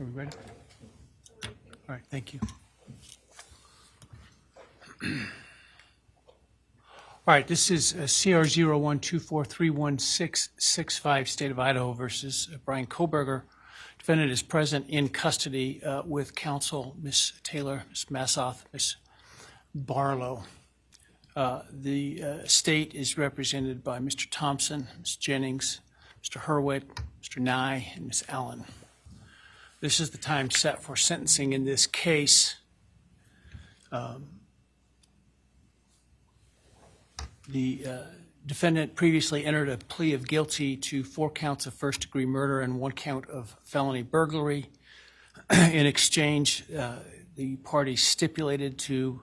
Are we ready? All right, thank you. All right, this is CR 0124316665, State of Idaho versus Bryan Kohberger. Defendant is present in custody with counsel, Ms. Taylor, Ms. Massoff, Ms. Barlow. The state is represented by Mr. Thompson, Ms. Jennings, Mr. Hurwitz, Mr. Nye, and Ms. Allen. This is the time set for sentencing in this case. The defendant previously entered a plea of guilty to 4 counts of first-degree murder and 1 count of felony burglary. In exchange, the parties stipulated to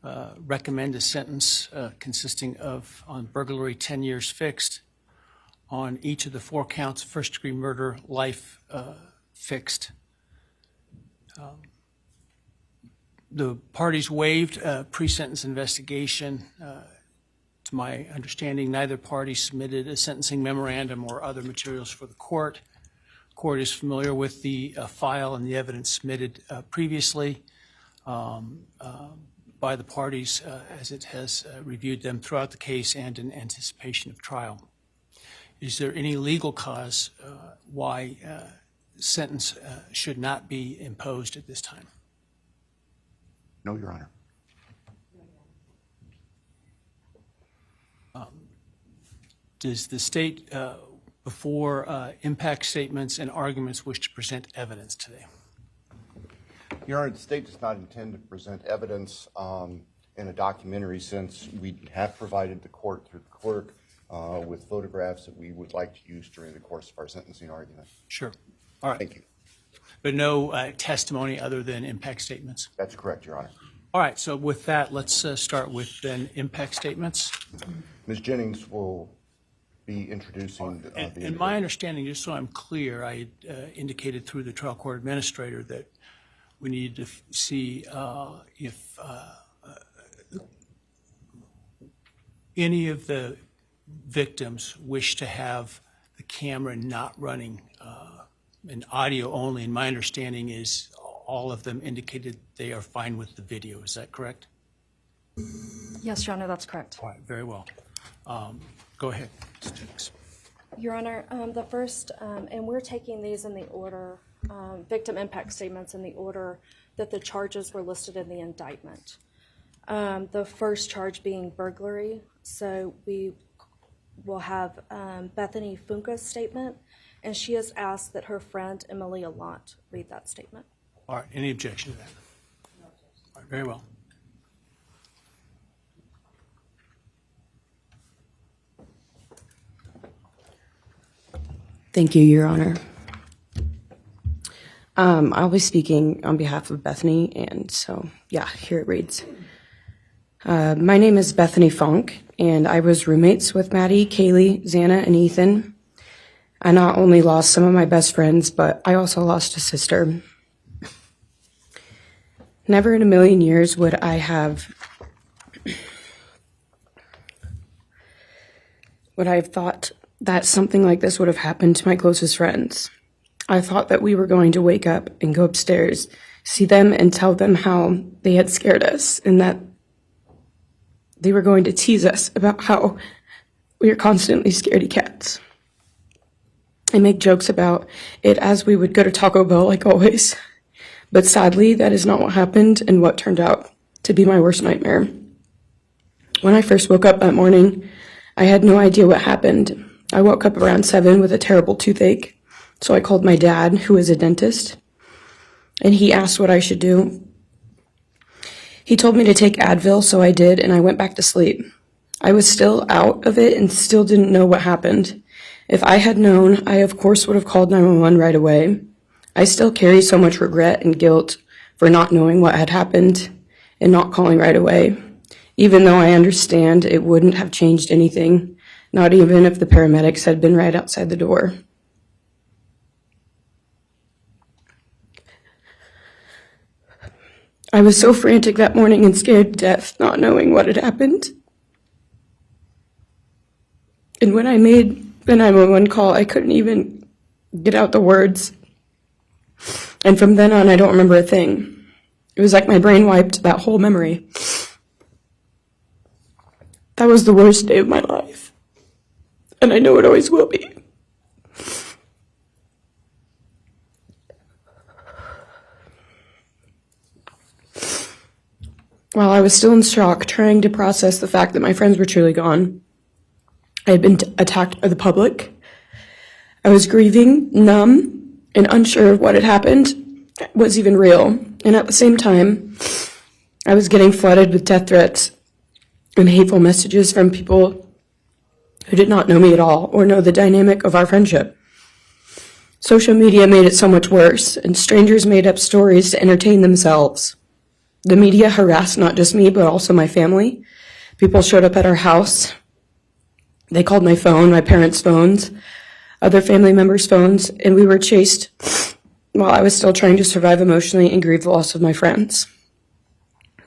recommend a sentence consisting of, on burglary, 10 years fixed, on each of the 4 counts of first-degree murder, life fixed. The parties waived pre-sentence investigation. To my understanding, neither party submitted a sentencing memorandum or other materials for the court. The court is familiar with the file and the evidence submitted previously by the parties as it has reviewed them throughout the case and in anticipation of trial. Is there any legal cause why sentence should not be imposed at this time? No, Your Honor. Does the state, before impact statements and arguments, wish to present evidence today? Your Honor, the state does not intend to present evidence in a documentary sense. We have provided the court through the clerk with photographs that we would like to use during the course of our sentencing argument. Sure. All right. Thank you. But no testimony other than impact statements? That's correct, Your Honor. All right. So with that, let's start with then impact statements. Ms. Jennings will be introducing And my understanding, just so I'm clear, I indicated through the trial court administrator that we need to see if any of the victims wish to have the camera not running and audio only. And my understanding is all of them indicated they are fine with the video. Is that correct? Yes, Your Honor, that's correct. All right, very well. Go ahead, Ms. Jennings. Your Honor, the first, and we're taking these in the order, victim impact statements in the order that the charges were listed in the indictment. The first charge being burglary. So we will have Bethany Funk's statement, and she has asked that her friend Emilia Lant read that statement. All right, any objection to that? No objection. All right, very well. Thank you, Your Honor. I'll be speaking on behalf of Bethany, and so, yeah, here it reads. My name is Bethany Funk, and I was roommates with Maddie, Kaylee, Xana, and Ethan. I not only lost some of my best friends, but I also lost a sister. Never in a million years would I have thought that something like this would have happened to my closest friends. I thought that we were going to wake up and go upstairs, see them and tell them how they had scared us and that they were going to tease us about how we are constantly scaredy cats and make jokes about it as we would go to Taco Bell like always. But sadly, that is not what happened and what turned out to be my worst nightmare. When I first woke up that morning, I had no idea what happened. I woke up around 7 with a terrible toothache, so I called my dad, who is a dentist, and he asked what I should do. He told me to take Advil, so I did, and I went back to sleep. I was still out of it and still didn't know what happened. If I had known, I of course would have called 911 right away. I still carry so much regret and guilt for not knowing what had happened and not calling right away, even though I understand it wouldn't have changed anything, not even if the paramedics had been right outside the door. I was so frantic that morning and scared to death, not knowing what had happened. And when I made the 911 call, I couldn't even get out the words. And from then on, I don't remember a thing. It was like my brain wiped that whole memory. That was the worst day of my life. And I know it always will be. While I was still in shock, trying to process the fact that my friends were truly gone, I had been attacked by the public. I was grieving, numb, and unsure of what had happened was even real. And at the same time, I was getting flooded with death threats and hateful messages from people who did not know me at all or know the dynamic of our friendship. Social media made it so much worse, and strangers made up stories to entertain themselves. The media harassed not just me, but also my family. People showed up at our house. They called my phone, my parents' phones, other family members' phones, and we were chased while I was still trying to survive emotionally and grieve the loss of my friends.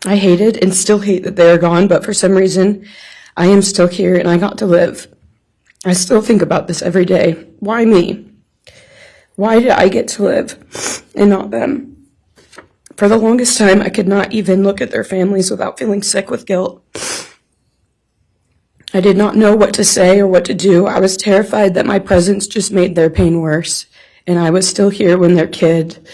I hated and still hate that they are gone, but for some reason, I am still here and I got to live. I still think about this every day. Why me? Why did I get to live and not them? For the longest time, I could not even look at their families without feeling sick with guilt. I did not know what to say or what to do. I was terrified that my presence just made their pain worse, and I was still here when their kid,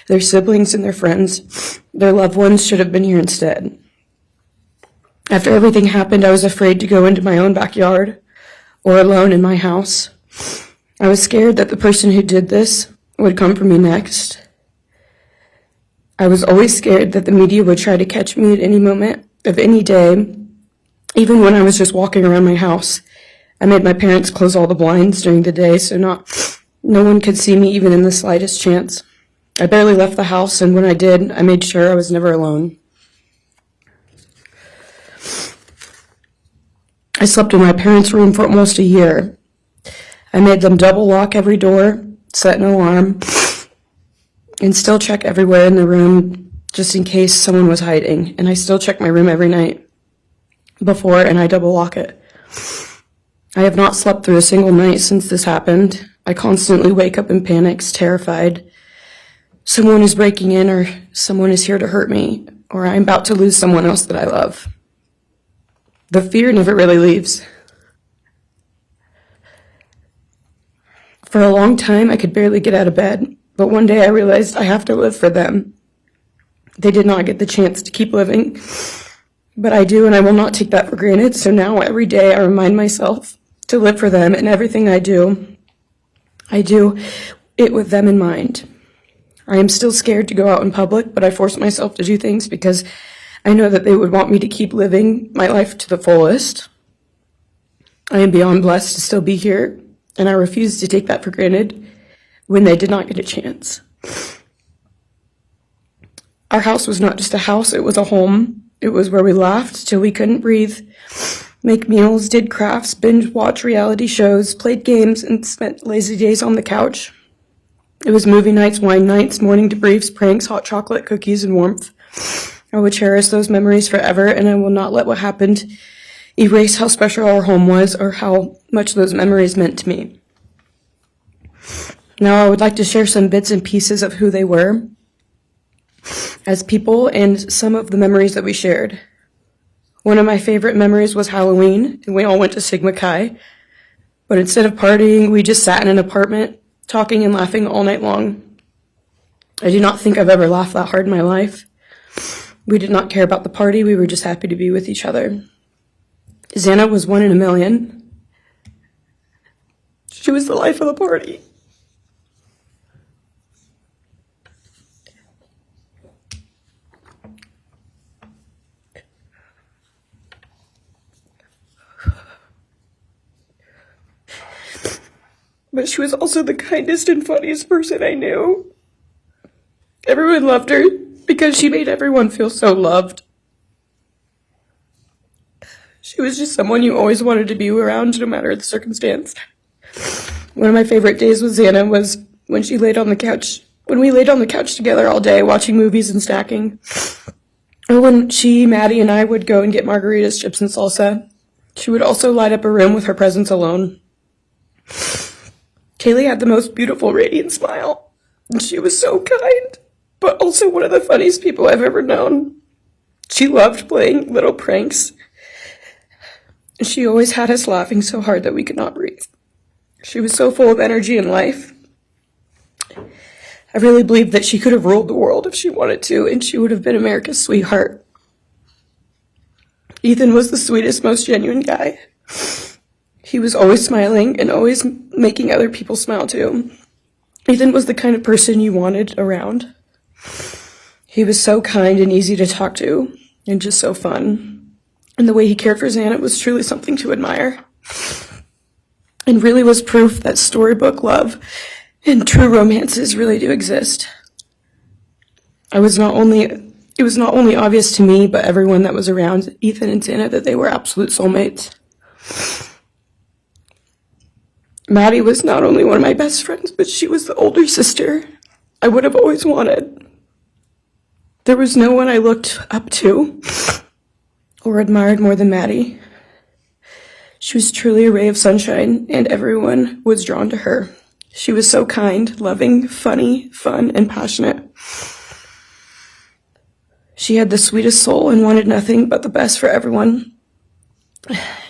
their siblings, and their friends, their loved ones should have been here instead. After everything happened, I was afraid to go into my own backyard or alone in my house. I was scared that the person who did this would come for me next. I was always scared that the media would try to catch me at any moment of any day, even when I was just walking around my house. I made my parents close all the blinds during the day so no one could see me even in the slightest chance. I barely left the house, and when I did, I made sure I was never alone. I slept in my parents' room for almost a year. I made them double lock every door, set an alarm, and still check everywhere in the room just in case someone was hiding. And I still check my room every night before, and I double lock it. I have not slept through a single night since this happened. I constantly wake up in panics, terrified. Someone is breaking in, or someone is here to hurt me, or I'm about to lose someone else that I love. The fear never really leaves. For a long time, I could barely get out of bed. But one day I realized I have to live for them. They did not get the chance to keep living, but I do, and I will not take that for granted. So now every day I remind myself to live for them, and everything I do it with them in mind. I am still scared to go out in public, but I force myself to do things because I know that they would want me to keep living my life to the fullest. I am beyond blessed to still be here, and I refuse to take that for granted when they did not get a chance. Our house was not just a house, it was a home. It was where we laughed till we couldn't breathe, make meals, did crafts, binge watch reality shows, played games, and spent lazy days on the couch. It was movie nights, wine nights, morning debriefs, pranks, hot chocolate, cookies, and warmth. I will cherish those memories forever, and I will not let what happened erase how special our home was or how much those memories meant to me. Now I would like to share some bits and pieces of who they were as people and some of the memories that we shared. One of my favorite memories was Halloween, and we all went to Sigma Chi. But instead of partying, we just sat in an apartment, talking and laughing all night long. I do not think I've ever laughed that hard in my life. We did not care about the party, we were just happy to be with each other. Xana was 1 in a million. She was the life of the party. But she was also the kindest and funniest person I knew. Everyone loved her because she made everyone feel so loved. She was just someone you always wanted to be around, no matter the circumstance. One of my favorite days with Xana was when we laid on the couch together all day, watching movies and snacking. Or when she, Maddie, and I would go and get margaritas, chips, and salsa. She would also light up a room with her presence alone. Kaylee had the most beautiful, radiant smile. And she was so kind, but also one of the funniest people I've ever known. She loved playing little pranks. She always had us laughing so hard that we could not breathe. She was so full of energy and life. I really believe that she could have ruled the world if she wanted to, and she would have been America's sweetheart. Ethan was the sweetest, most genuine guy. He was always smiling and always making other people smile too. Ethan was the kind of person you wanted around. He was so kind and easy to talk to, and just so fun. And the way he cared for Xana was truly something to admire. And really was proof that storybook love and true romances really do exist. It was not only obvious to me, but everyone that was around Ethan and Xana that they were absolute soulmates. Maddie was not only one of my best friends, but she was the older sister I would have always wanted. There was no one I looked up to or admired more than Maddie. She was truly a ray of sunshine, and everyone was drawn to her. She was so kind, loving, funny, fun, and passionate. She had the sweetest soul and wanted nothing but the best for everyone,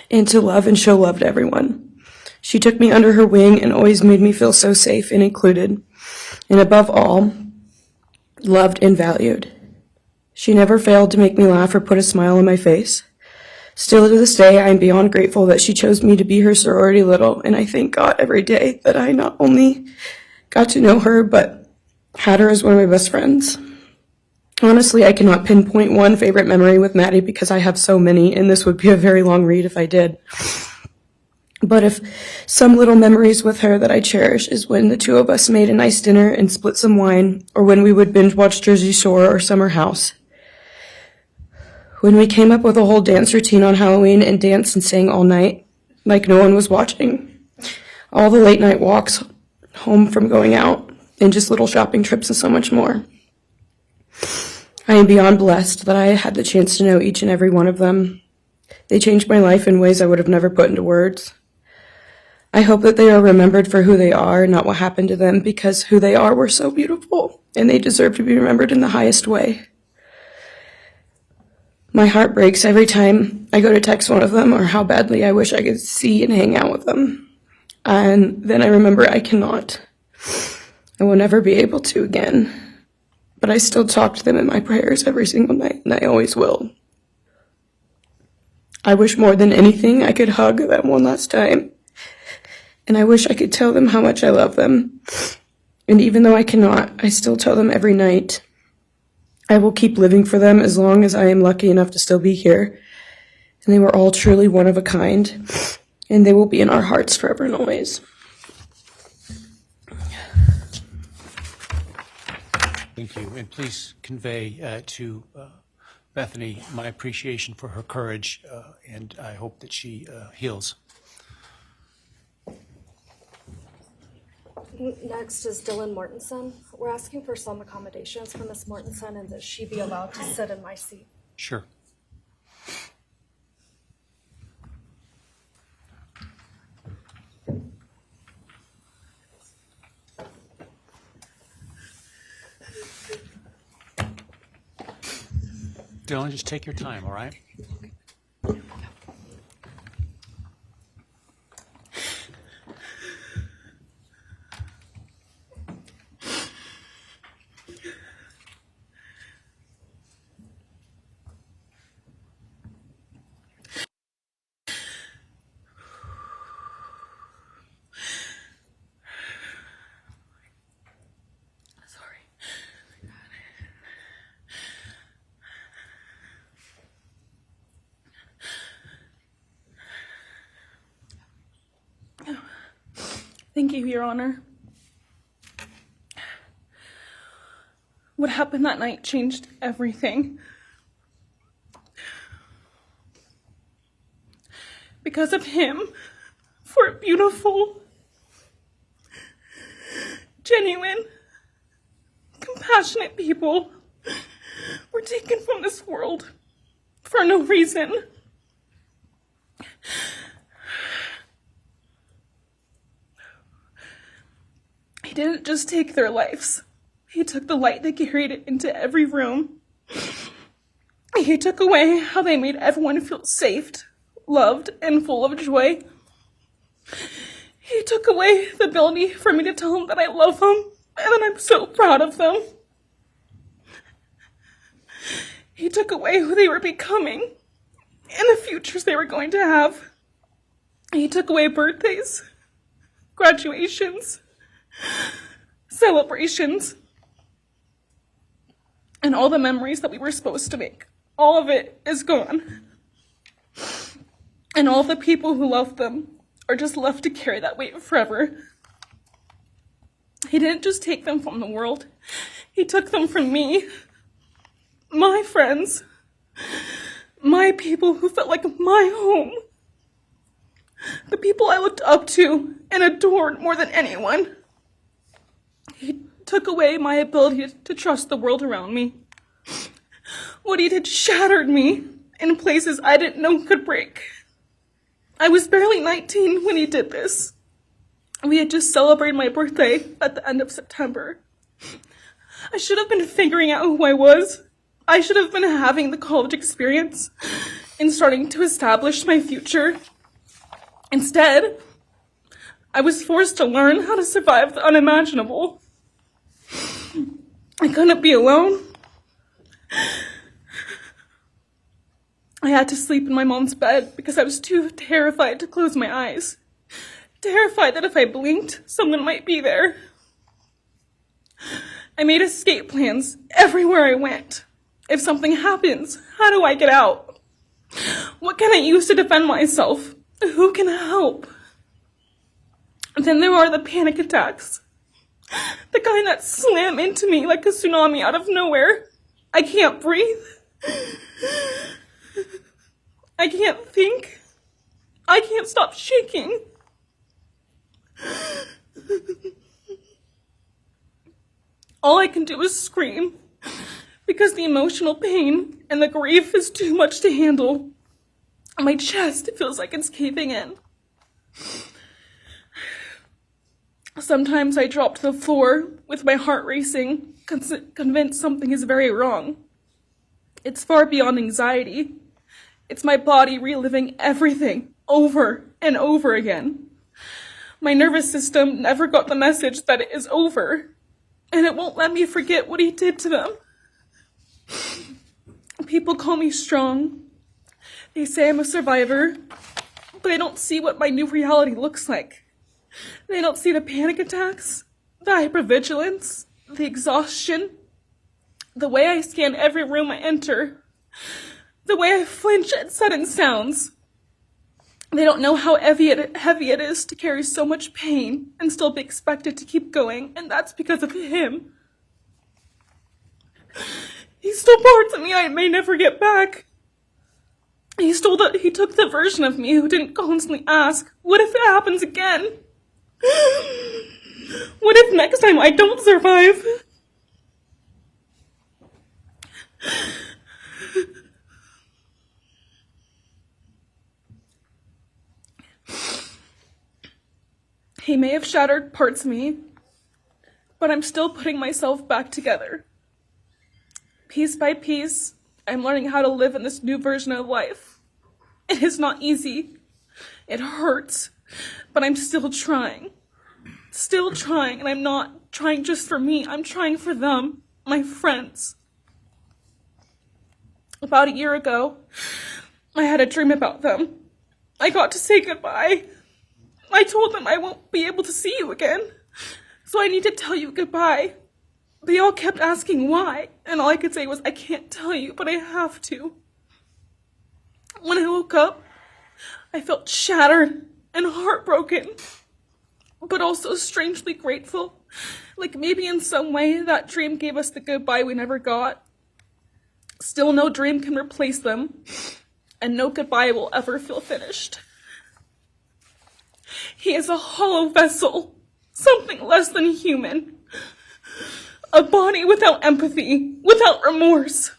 and to love and show love to everyone. She took me under her wing and always made me feel so safe and included, and above all, loved and valued. She never failed to make me laugh or put a smile on my face. Still to this day, I am beyond grateful that she chose me to be her sorority little, and I thank God every day that I not only got to know her, but had her as one of my best friends. Honestly, I cannot pinpoint one favorite memory with Maddie because I have so many, and this would be a very long read if I did. But if some little memories with her that I cherish is when the two of us made a nice dinner and split some wine, or when we would binge watch Jersey Shore or Summer House. When we came up with a whole dance routine on Halloween and danced and sang all night, like no one was watching. All the late night walks home from going out, and just little shopping trips and so much more. I am beyond blessed that I had the chance to know each and every one of them. They changed my life in ways I would have never put into words. I hope that they are remembered for who they are, not what happened to them, because who they are were so beautiful, and they deserve to be remembered in the highest way. My heart breaks every time I go to text one of them or how badly I wish I could see and hang out with them. And then I remember I cannot. I will never be able to again. But I still talk to them in my prayers every single night, and I always will. I wish more than anything I could hug them one last time. And I wish I could tell them how much I love them. And even though I cannot, I still tell them every night. I will keep living for them as long as I am lucky enough to still be here. And they were all truly one of a kind, and they will be in our hearts forever and always. Thank you, and please convey to Bethany my appreciation for her courage, and I hope that she heals. Next is Dylan Mortensen. We're asking for some accommodations for Ms. Mortensen and that she be allowed to sit in my seat. Sure. Dylan, just take your time, all right? Thank you, Your Honor. What happened that night changed everything. Because of him, 4 beautiful, genuine, compassionate people were taken from this world for no reason. He didn't just take their lives. He took the light they carried into every room. He took away how they made everyone feel safe, loved, and full of joy. He took away the ability for me to tell them that I love them and that I'm so proud of them. He took away who they were becoming and the futures they were going to have. He took away birthdays, graduations, celebrations, and all the memories that we were supposed to make. All of it is gone. And all the people who loved them are just left to carry that weight forever. He didn't just take them from the world. He took them from me, my friends, my people who felt like my home, the people I looked up to and adored more than anyone. He took away my ability to trust the world around me. What he did shattered me in places I didn't know could break. I was barely 19 when he did this. We had just celebrated my birthday at the end of September. I should have been figuring out who I was. I should have been having the college experience and starting to establish my future. Instead, I was forced to learn how to survive the unimaginable. I couldn't be alone. I had to sleep in my mom's bed because I was too terrified to close my eyes. Terrified that if I blinked, someone might be there. I made escape plans everywhere I went. If something happens, how do I get out? What can I use to defend myself? Who can help? And then there are the panic attacks. The kind that slam into me like a tsunami out of nowhere. I can't breathe. I can't think. I can't stop shaking. All I can do is scream because the emotional pain and the grief is too much to handle. My chest feels like it's caving in. Sometimes I drop to the floor with my heart racing, convinced something is very wrong. It's far beyond anxiety. It's my body reliving everything over and over again. My nervous system never got the message that it is over, and it won't let me forget what he did to them. People call me strong. They say I'm a survivor, but they don't see what my new reality looks like. They don't see the panic attacks, the hypervigilance, the exhaustion, the way I scan every room I enter, the way I flinch at sudden sounds. They don't know how heavy it is to carry so much pain and still be expected to keep going, and that's because of him. He stole parts of me I may never get back. He took the version of me who didn't constantly ask, what if it happens again? What if next time I don't survive? He may have shattered parts of me, but I'm still putting myself back together. Piece by piece, I'm learning how to live in this new version of life. It is not easy. It hurts, but I'm still trying. Still trying, and I'm not trying just for me. I'm trying for them, my friends. About a year ago, I had a dream about them. I got to say goodbye. I told them I won't be able to see you again, so I need to tell you goodbye. They all kept asking why, and all I could say was, I can't tell you, but I have to. When I woke up, I felt shattered and heartbroken, but also strangely grateful. Like maybe in some way that dream gave us the goodbye we never got. Still, no dream can replace them, and no goodbye will ever feel finished. He is a hollow vessel, something less than human. A body without empathy, without remorse.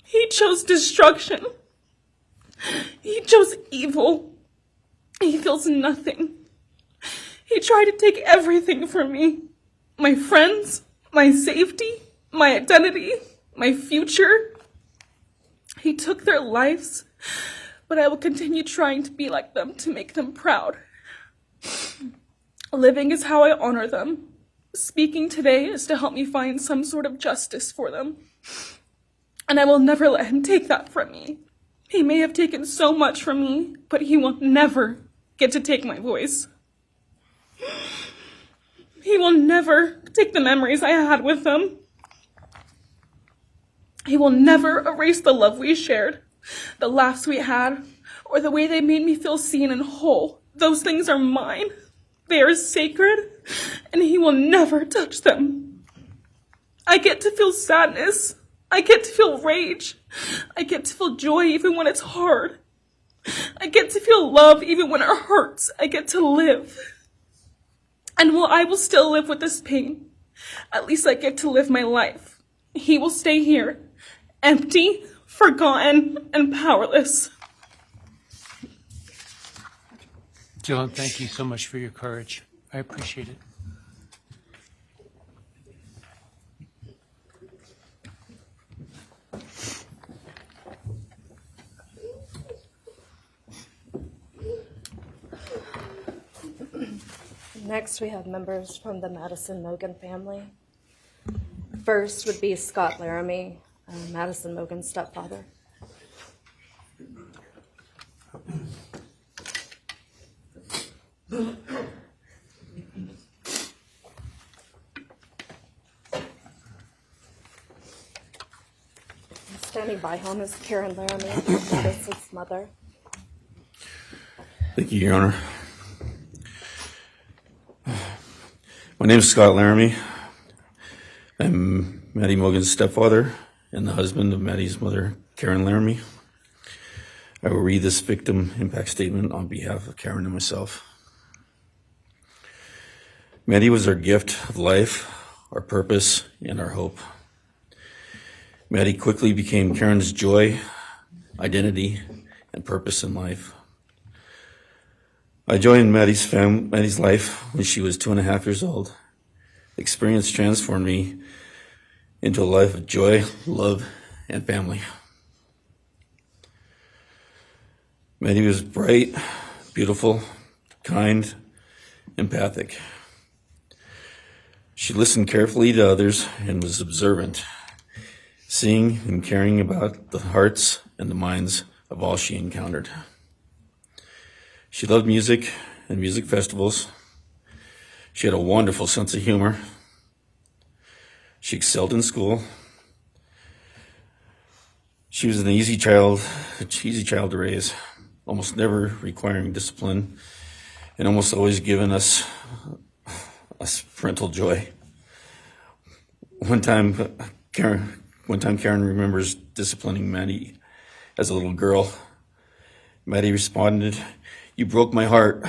He chose destruction. He chose evil. He feels nothing. He tried to take everything from me. My friends, my safety, my identity, my future. He took their lives, but I will continue trying to be like them, to make them proud. Living is how I honor them. Speaking today is to help me find some sort of justice for them. And I will never let him take that from me. He may have taken so much from me, but he will never get to take my voice. He will never take the memories I had with them. He will never erase the love we shared, the laughs we had, or the way they made me feel seen and whole. Those things are mine. They are sacred, and he will never touch them. I get to feel sadness. I get to feel rage. I get to feel joy even when it's hard. I get to feel love even when it hurts. I get to live. And while I will still live with this pain, at least I get to live my life. He will stay here, empty, forgotten, and powerless. Dylan, thank you so much for your courage. I appreciate it. Next, we have members from the Madison Mogan family. First would be Scott Laramie, Madison Mogan's stepfather. Standing by him is Cara Laramie, Madison's mother. Thank you, Your Honor. My name is Scott Laramie. I'm Maddie Mogan's stepfather and the husband of Maddie's mother, Karen Laramie. I will read this victim impact statement on behalf of Karen and myself. Maddie was our gift of life, our purpose, and our hope. Maddie quickly became Karen's joy, identity, and purpose in life. I joined Maddie's life when she was 2.5 years old. The experience transformed me into a life of joy, love, and family. Maddie was bright, beautiful, kind, empathic. She listened carefully to others and was observant, seeing and caring about the hearts and the minds of all she encountered. She loved music and music festivals. She had a wonderful sense of humor. She excelled in school. She was an easy child to raise, almost never requiring discipline, and almost always giving us parental joy. One time Karen remembers disciplining Maddie as a little girl. Maddie responded, "You broke my heart,"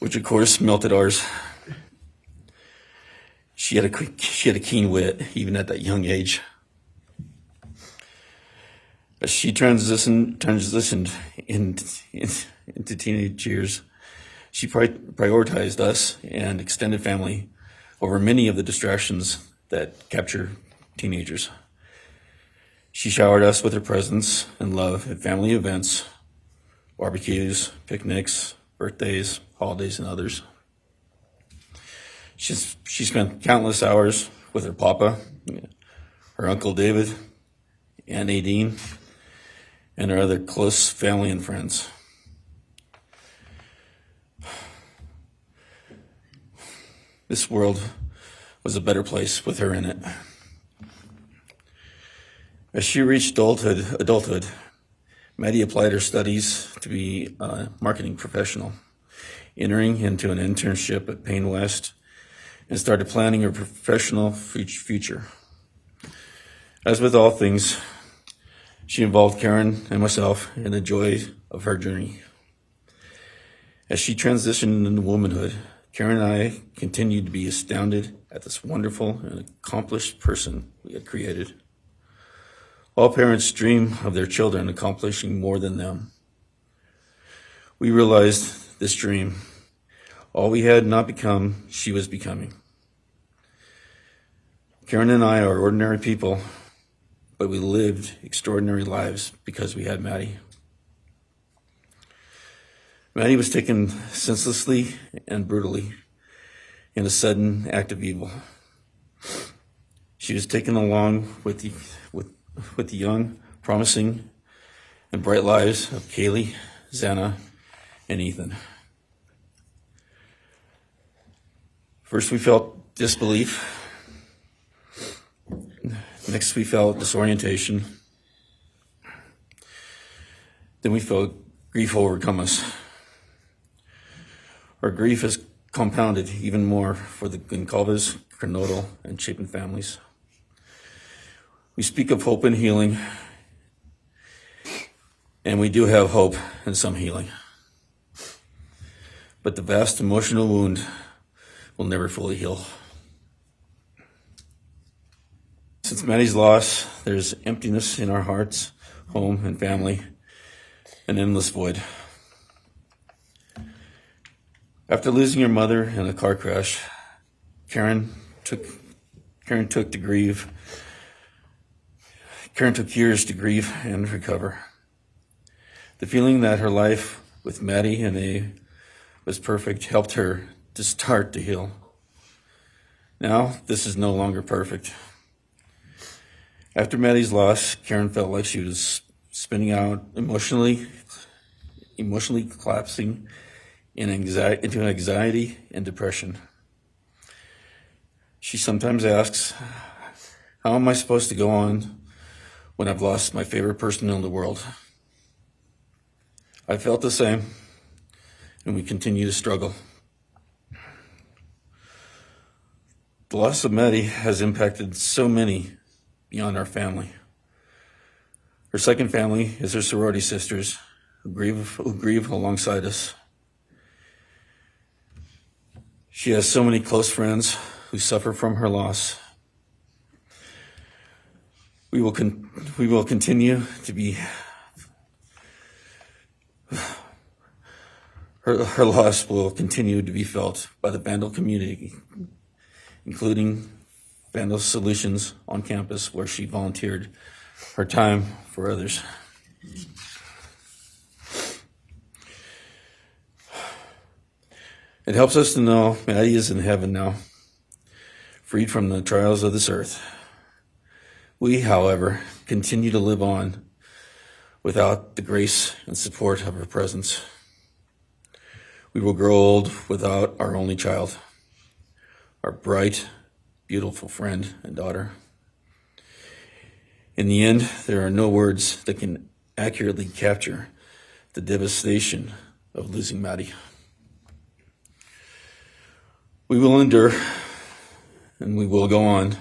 which of course melted ours. She had a keen wit, even at that young age. As she transitioned into teenage years, she prioritized us and extended family over many of the distractions that capture teenagers. She showered us with her presence and love at family events, barbecues, picnics, birthdays, holidays, and others. She spent countless hours with her papa, her Uncle David, Aunt Nadine, and her other close family and friends. This world was a better place with her in it. As she reached adulthood, Maddie applied her studies to be a marketing professional, entering into an internship at Payne West, and started planning her professional future. As with all things, she involved Karen and myself in the joy of her journey. As she transitioned into womanhood, Karen and I continued to be astounded at this wonderful and accomplished person we had created. All parents dream of their children accomplishing more than them. We realized this dream, all we had not become, she was becoming. Karen and I are ordinary people, but we lived extraordinary lives because we had Maddie. Maddie was taken senselessly and brutally in a sudden act of evil. She was taken along with the young, promising, and bright lives of Kaylee, Xana, and Ethan. First, we felt disbelief. Next, we felt disorientation. Then we felt grief overcome us. Our grief is compounded even more for the Gonzalez, Kernodal, and Chapin families. We speak of hope and healing, and we do have hope and some healing. But the vast emotional wound will never fully heal. Since Maddie's loss, there's emptiness in our hearts, home, and family, an endless void. After losing her mother in a car crash, Karen took years to grieve and recover. The feeling that her life with Maddie and A was perfect helped her to start to heal. Now, this is no longer perfect. After Maddie's loss, Karen felt like she was spinning out, emotionally collapsing into anxiety and depression. She sometimes asks, how am I supposed to go on when I've lost my favorite person in the world? I felt the same, and we continue to struggle. The loss of Maddie has impacted so many beyond our family. Her second family is her sorority sisters who grieve alongside us. She has so many close friends who suffer from her loss. We will continue to be. Her loss will continue to be felt by the Vandal community, including Vandal Solutions on campus, where she volunteered her time for others. It helps us to know Maddie is in heaven now, freed from the trials of this earth. We, however, continue to live on without the grace and support of her presence. We will grow old without our only child, our bright, beautiful friend and daughter. In the end, there are no words that can accurately capture the devastation of losing Maddie. We will endure, and we will go on.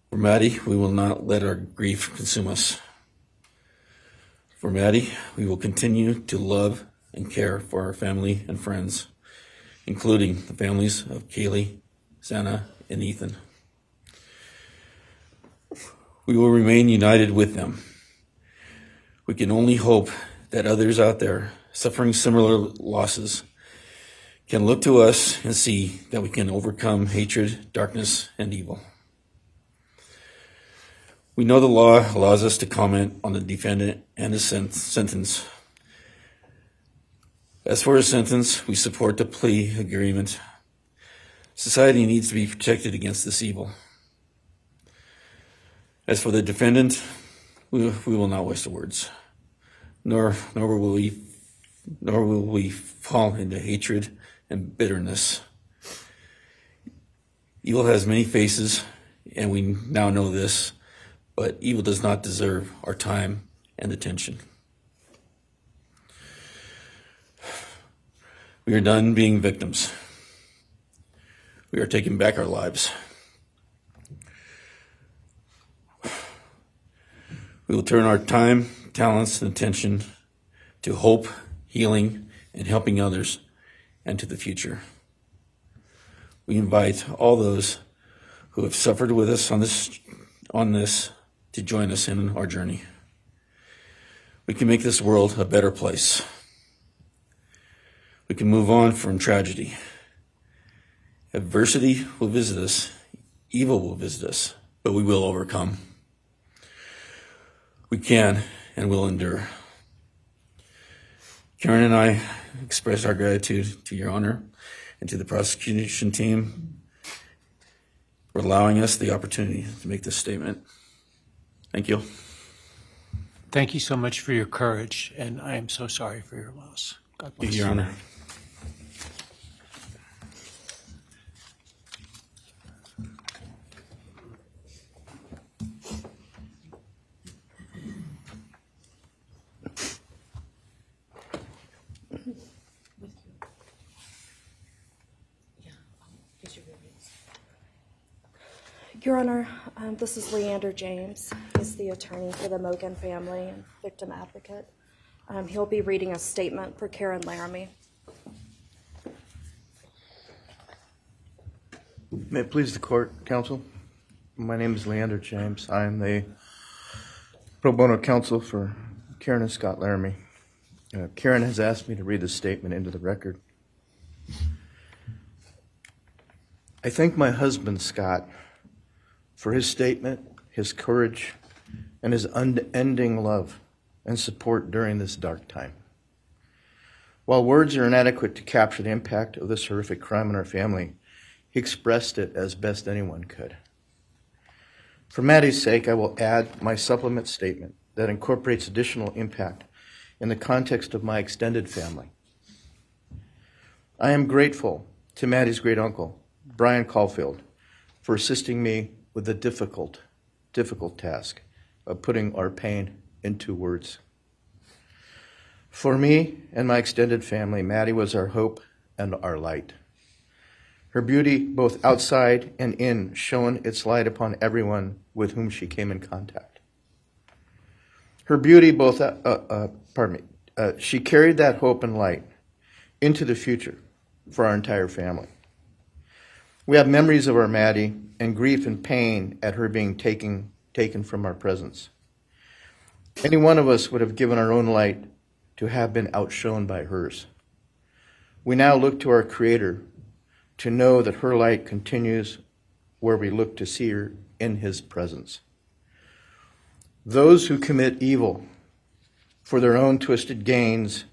For Maddie, we will not let our grief consume us. For Maddie, we will continue to love and care for our family and friends, including the families of Kaylee, Xana, and Ethan. We will remain united with them. We can only hope that others out there suffering similar losses can look to us and see that we can overcome hatred, darkness, and evil. We know the law allows us to comment on the defendant and his sentence. As for his sentence, we support the plea agreement. Society needs to be protected against this evil. As for the defendant, we will not waste the words, nor will we fall into hatred and bitterness. Evil has many faces, and we now know this, but evil does not deserve our time and attention. We are done being victims. We are taking back our lives. We will turn our time, talents, and attention to hope, healing, and helping others, and to the future. We invite all those who have suffered with us on this to join us in our journey. We can make this world a better place. We can move on from tragedy. Adversity will visit us, evil will visit us, but we will overcome. We can and will endure. Karen and I express our gratitude to Your Honor and to the prosecution team for allowing us the opportunity to make this statement. Thank you. Thank you so much for your courage, and I am so sorry for your loss. God bless you. Your Honor. Your Honor, this is Leander James. He's the attorney for the Mogan family and victim advocate. He'll be reading a statement for Karen Laramie. May it please the court, counsel. My name is Leander James. I am the pro bono counsel for Karen and Scott Laramie. Karen has asked me to read this statement into the record. I thank my husband, Scott, for his statement, his courage, and his unending love and support during this dark time. While words are inadequate to capture the impact of this horrific crime on our family, he expressed it as best anyone could. For Maddie's sake, I will add my supplement statement that incorporates additional impact in the context of my extended family. I am grateful to Maddie's great uncle, Bryan Kohberger, for assisting me with the difficult task of putting our pain into words. For me and my extended family, Maddie was our hope and our light. Her beauty, both outside and in, shone its light upon everyone with whom she came in contact. Her beauty, she carried that hope and light into the future for our entire family. We have memories of our Maddie and grief and pain at her being taken from our presence. Any one of us would have given our own light to have been outshone by hers. We now look to our Creator to know that her light continues where we look to see her in His presence. Those who commit evil for their own twisted gains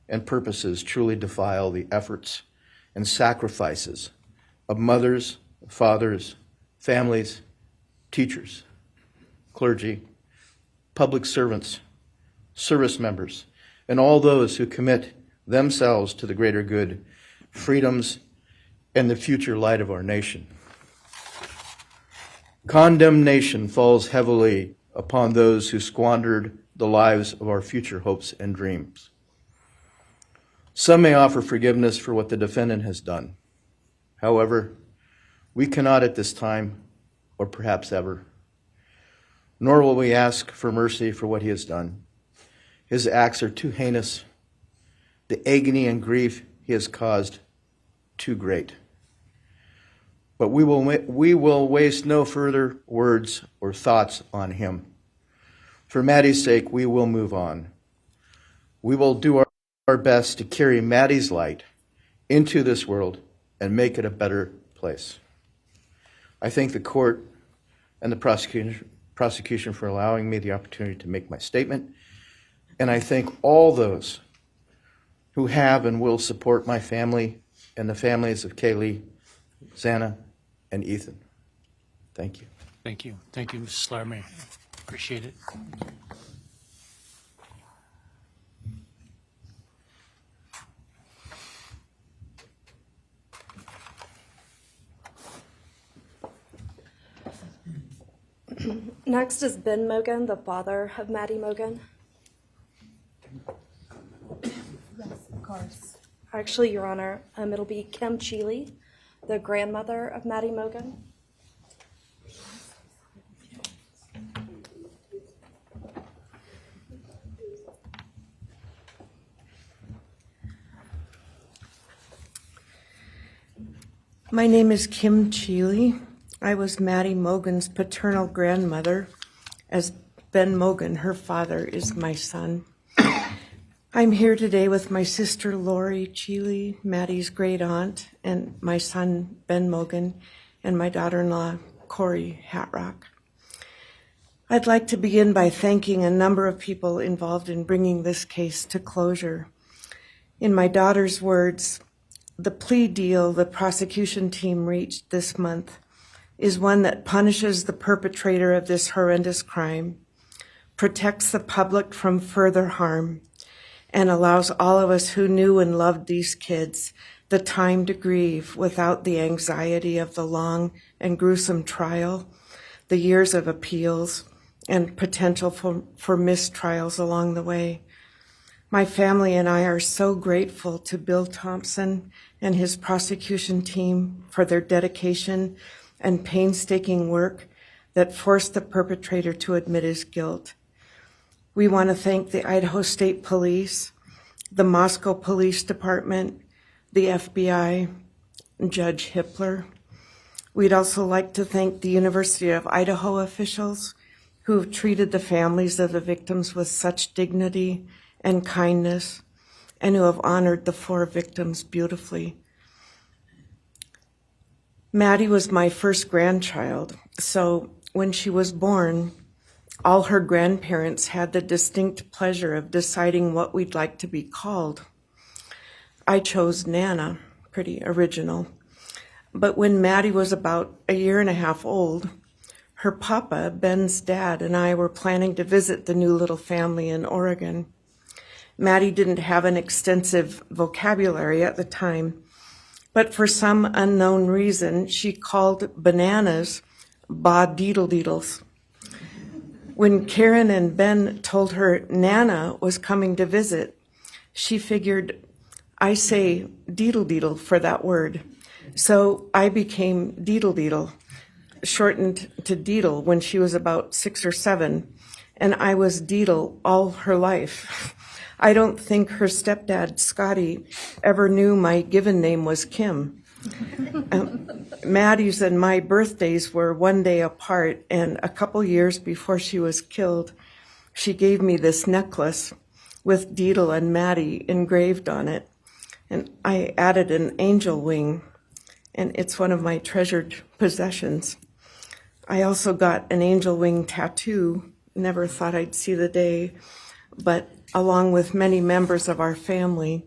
and purposes truly defile the efforts and sacrifices of mothers, fathers, families, teachers, clergy, public servants, service members, and all those who commit themselves to the greater good, freedoms, and the future light of our nation. Condemnation falls heavily upon those who squandered the lives of our future hopes and dreams. Some may offer forgiveness for what the defendant has done. However, we cannot at this time, or perhaps ever, nor will we ask for mercy for what he has done. His acts are too heinous, the agony and grief he has caused too great. But we will waste no further words or thoughts on him. For Maddie's sake, we will move on. We will do our best to carry Maddie's light into this world and make it a better place. I thank the court and the prosecution for allowing me the opportunity to make my statement, and I thank all those who have and will support my family and the families of Kaylee, Xana, and Ethan. Thank you. Thank you. Thank you, Mrs. Laramie. Appreciate it. Next is Ben Mogan, the father of Maddie Mogan. Yes, of course. Actually, Your Honor, it'll be Kim Cheeley, the grandmother of Maddie Mogan. My name is Kim Cheeley. I was Maddie Mogan's paternal grandmother, as Ben Mogan, her father, is my son. I'm here today with my sister Lori Cheeley, Maddie's great aunt, and my son Ben Mogan, and my daughter-in-law Corey Hatrock. I'd like to begin by thanking a number of people involved in bringing this case to closure. In my daughter's words, the plea deal the prosecution team reached this month is one that punishes the perpetrator of this horrendous crime, protects the public from further harm, and allows all of us who knew and loved these kids the time to grieve without the anxiety of the long and gruesome trial, the years of appeals, and potential for mistrials along the way. My family and I are so grateful to Bill Thompson and his prosecution team for their dedication and painstaking work that forced the perpetrator to admit his guilt. We want to thank the Idaho State Police, the Moscow Police Department, the FBI, and Judge Hippler. We'd also like to thank the University of Idaho officials who have treated the families of the victims with such dignity and kindness, and who have honored the 4 victims beautifully. Maddie was my first grandchild, so when she was born, all her grandparents had the distinct pleasure of deciding what we'd like to be called. I chose Nana, pretty original. But when Maddie was about 1.5 years old, her papa, Ben's dad, and I were planning to visit the new little family in Oregon. Maddie didn't have an extensive vocabulary at the time, but for some unknown reason, she called bananas ba-deedle-deedles. When Karen and Ben told her Nana was coming to visit, she figured, I say deedle-deedle for that word. So I became deedle-deedle, shortened to Deedle when she was about 6 or 7, and I was Deedle all her life. I don't think her stepdad, Scotty, ever knew my given name was Kim. Maddie's and my birthdays were 1 day apart, and a couple years before she was killed, she gave me this necklace with Deedle and Maddie engraved on it, and I added an angel wing, and it's one of my treasured possessions. I also got an angel wing tattoo, never thought I'd see the day, but along with many members of our family,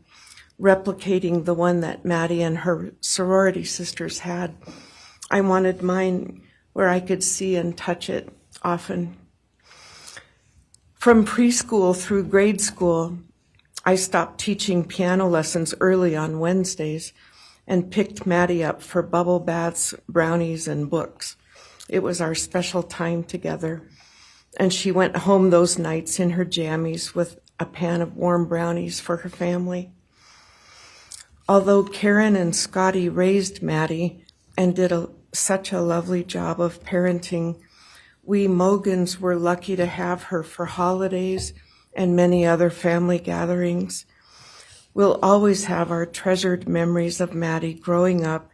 replicating the one that Maddie and her sorority sisters had. I wanted mine where I could see and touch it often. From preschool through grade school, I stopped teaching piano lessons early on Wednesdays and picked Maddie up for bubble baths, brownies, and books. It was our special time together, and she went home those nights in her jammies with a pan of warm brownies for her family. Although Karen and Scotty raised Maddie and did such a lovely job of parenting, we Mogans were lucky to have her for holidays and many other family gatherings. We'll always have our treasured memories of Maddie growing up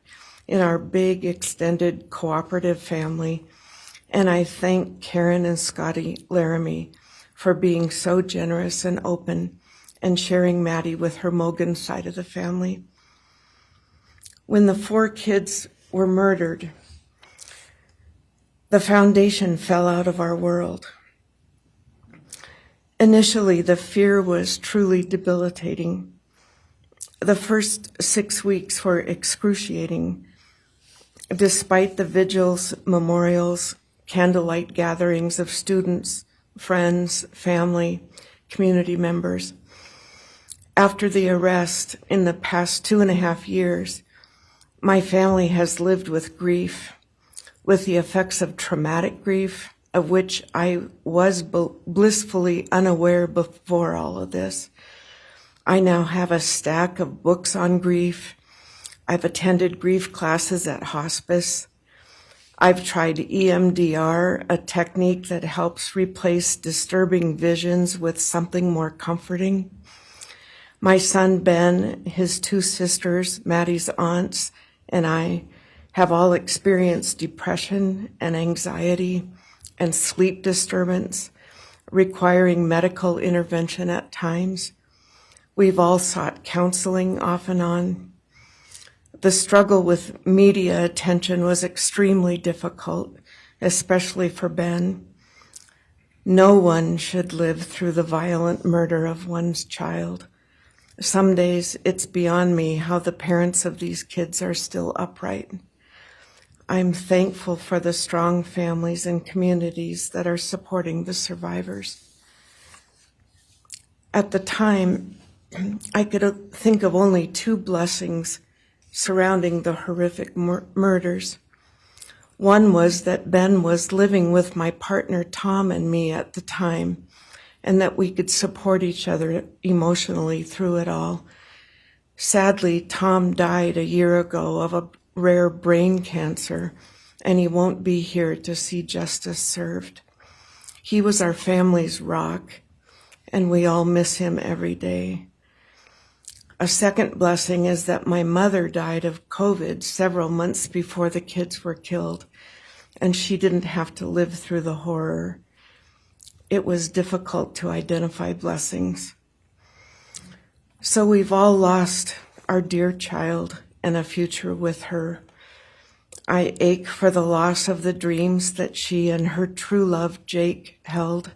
in our big, extended, cooperative family, and I thank Karen and Scotty Laramie for being so generous and open and sharing Maddie with her Mogan side of the family. When the 4 kids were murdered, the foundation fell out of our world. Initially, the fear was truly debilitating. The first 6 weeks were excruciating. Despite the vigils, memorials, candlelight gatherings of students, friends, family, community members. After the arrest, in the past 2.5 years, my family has lived with grief, with the effects of traumatic grief, of which I was blissfully unaware before all of this. I now have a stack of books on grief. I've attended grief classes at hospice. I've tried EMDR, a technique that helps replace disturbing visions with something more comforting. My son Ben, his 2 sisters, Maddie's aunts, and I have all experienced depression and anxiety and sleep disturbance, requiring medical intervention at times. We've all sought counseling off and on. The struggle with media attention was extremely difficult, especially for Ben. No one should live through the violent murder of one's child. Some days it's beyond me how the parents of these kids are still upright. I'm thankful for the strong families and communities that are supporting the survivors. At the time, I could think of only two blessings surrounding the horrific murders. One was that Ben was living with my partner Tom and me at the time, and that we could support each other emotionally through it all. Sadly, Tom died a year ago of a rare brain cancer, and he won't be here to see justice served. He was our family's rock, and we all miss him every day. A second blessing is that my mother died of COVID several months before the kids were killed, and she didn't have to live through the horror. It was difficult to identify blessings. So we've all lost our dear child and a future with her. I ache for the loss of the dreams that she and her true love, Jake, held.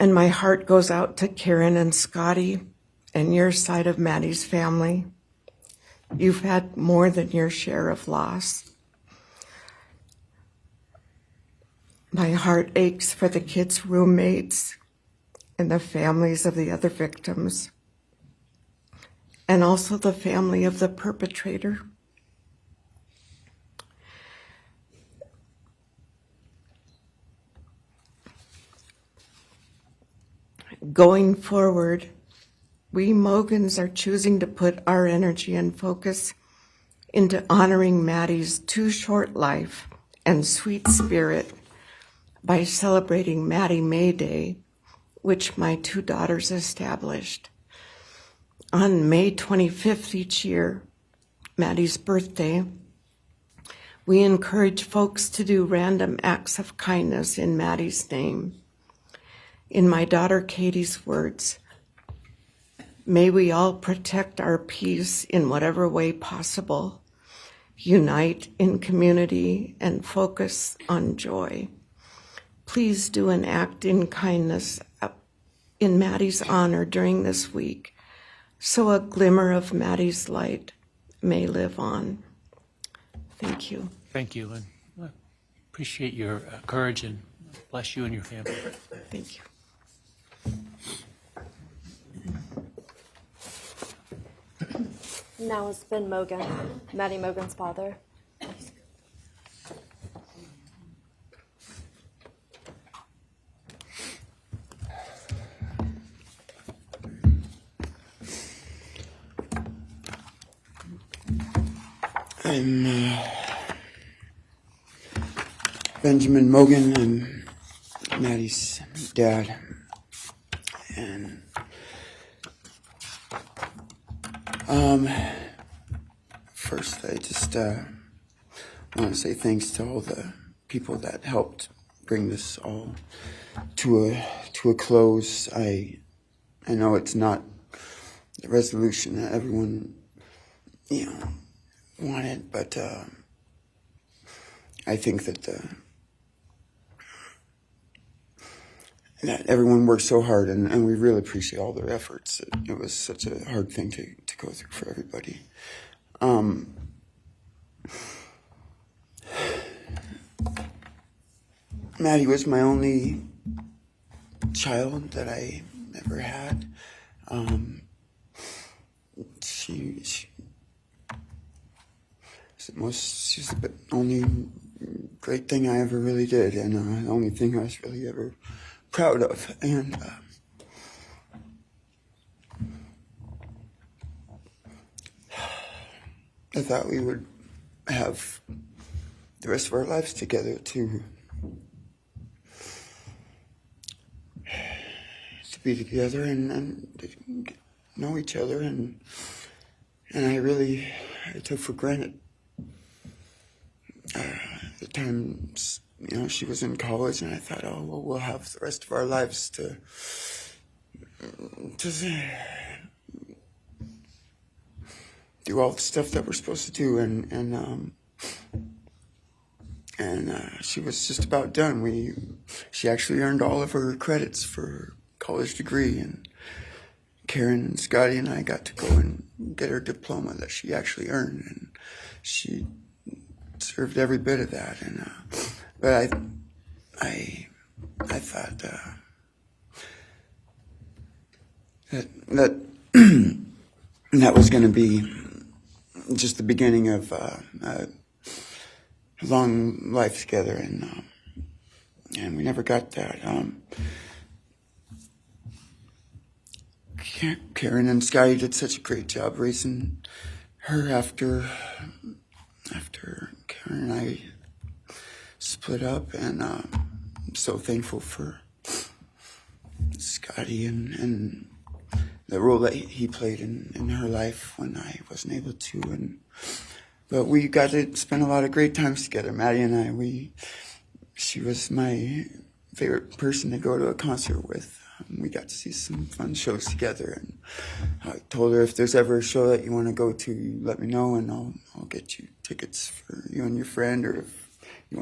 And my heart goes out to Karen and Scotty and your side of Maddie's family. You've had more than your share of loss. My heart aches for the kids' roommates and the families of the other victims, and also the family of the perpetrator. Going forward, we Mogans are choosing to put our energy and focus into honoring Maddie's too short life and sweet spirit by celebrating Maddie May Day, which my two daughters established. On May 25th each year, Maddie's birthday, we encourage folks to do random acts of kindness in Maddie's name. In my daughter Katie's words, may we all protect our peace in whatever way possible, unite in community, and focus on joy. Please do an act in kindness in Maddie's honor during this week, so a glimmer of Maddie's light may live on. Thank you. Thank you, and I appreciate your courage, and bless you and your family. Thank you. Now it's Ben Mogan, Maddie Mogan's father. I'm Benjamin Mogan. I'm Maddie's dad. And first I just want to say thanks to all the people that helped bring this all to a close. I know it's not the resolution that everyone, wanted, but I think that that everyone worked so hard, and we really appreciate all their efforts. It was such a hard thing to go through for everybody. Maddie was my only child that I ever had. She's the only great thing I ever really did, and the only thing I was really ever proud of. And I thought we would have the rest of our lives together to be together and to know each other, and I took for granted the times, she was in college, and I thought, oh, well, we'll have the rest of our lives to do all the stuff that we're supposed to do, and she was just about done. She actually earned all of her credits for her college degree, and Karen and Scotty and I got to go and get her diploma that she actually earned, and she deserved every bit of that. And but I thought that that was going to be just the beginning of a long life together, and we never got that. Karen and Scotty did such a great job raising her after Karen and I split up, and I'm so thankful for Scotty and the role that he played in her life when I wasn't able to. But we got to spend a lot of great times together, Maddie and I. She was my favorite person to go to a concert with. We got to see some fun shows together, and I told her, if there's ever a show that you want to go to, you let me know, and I'll get you tickets for you and your friend, or if we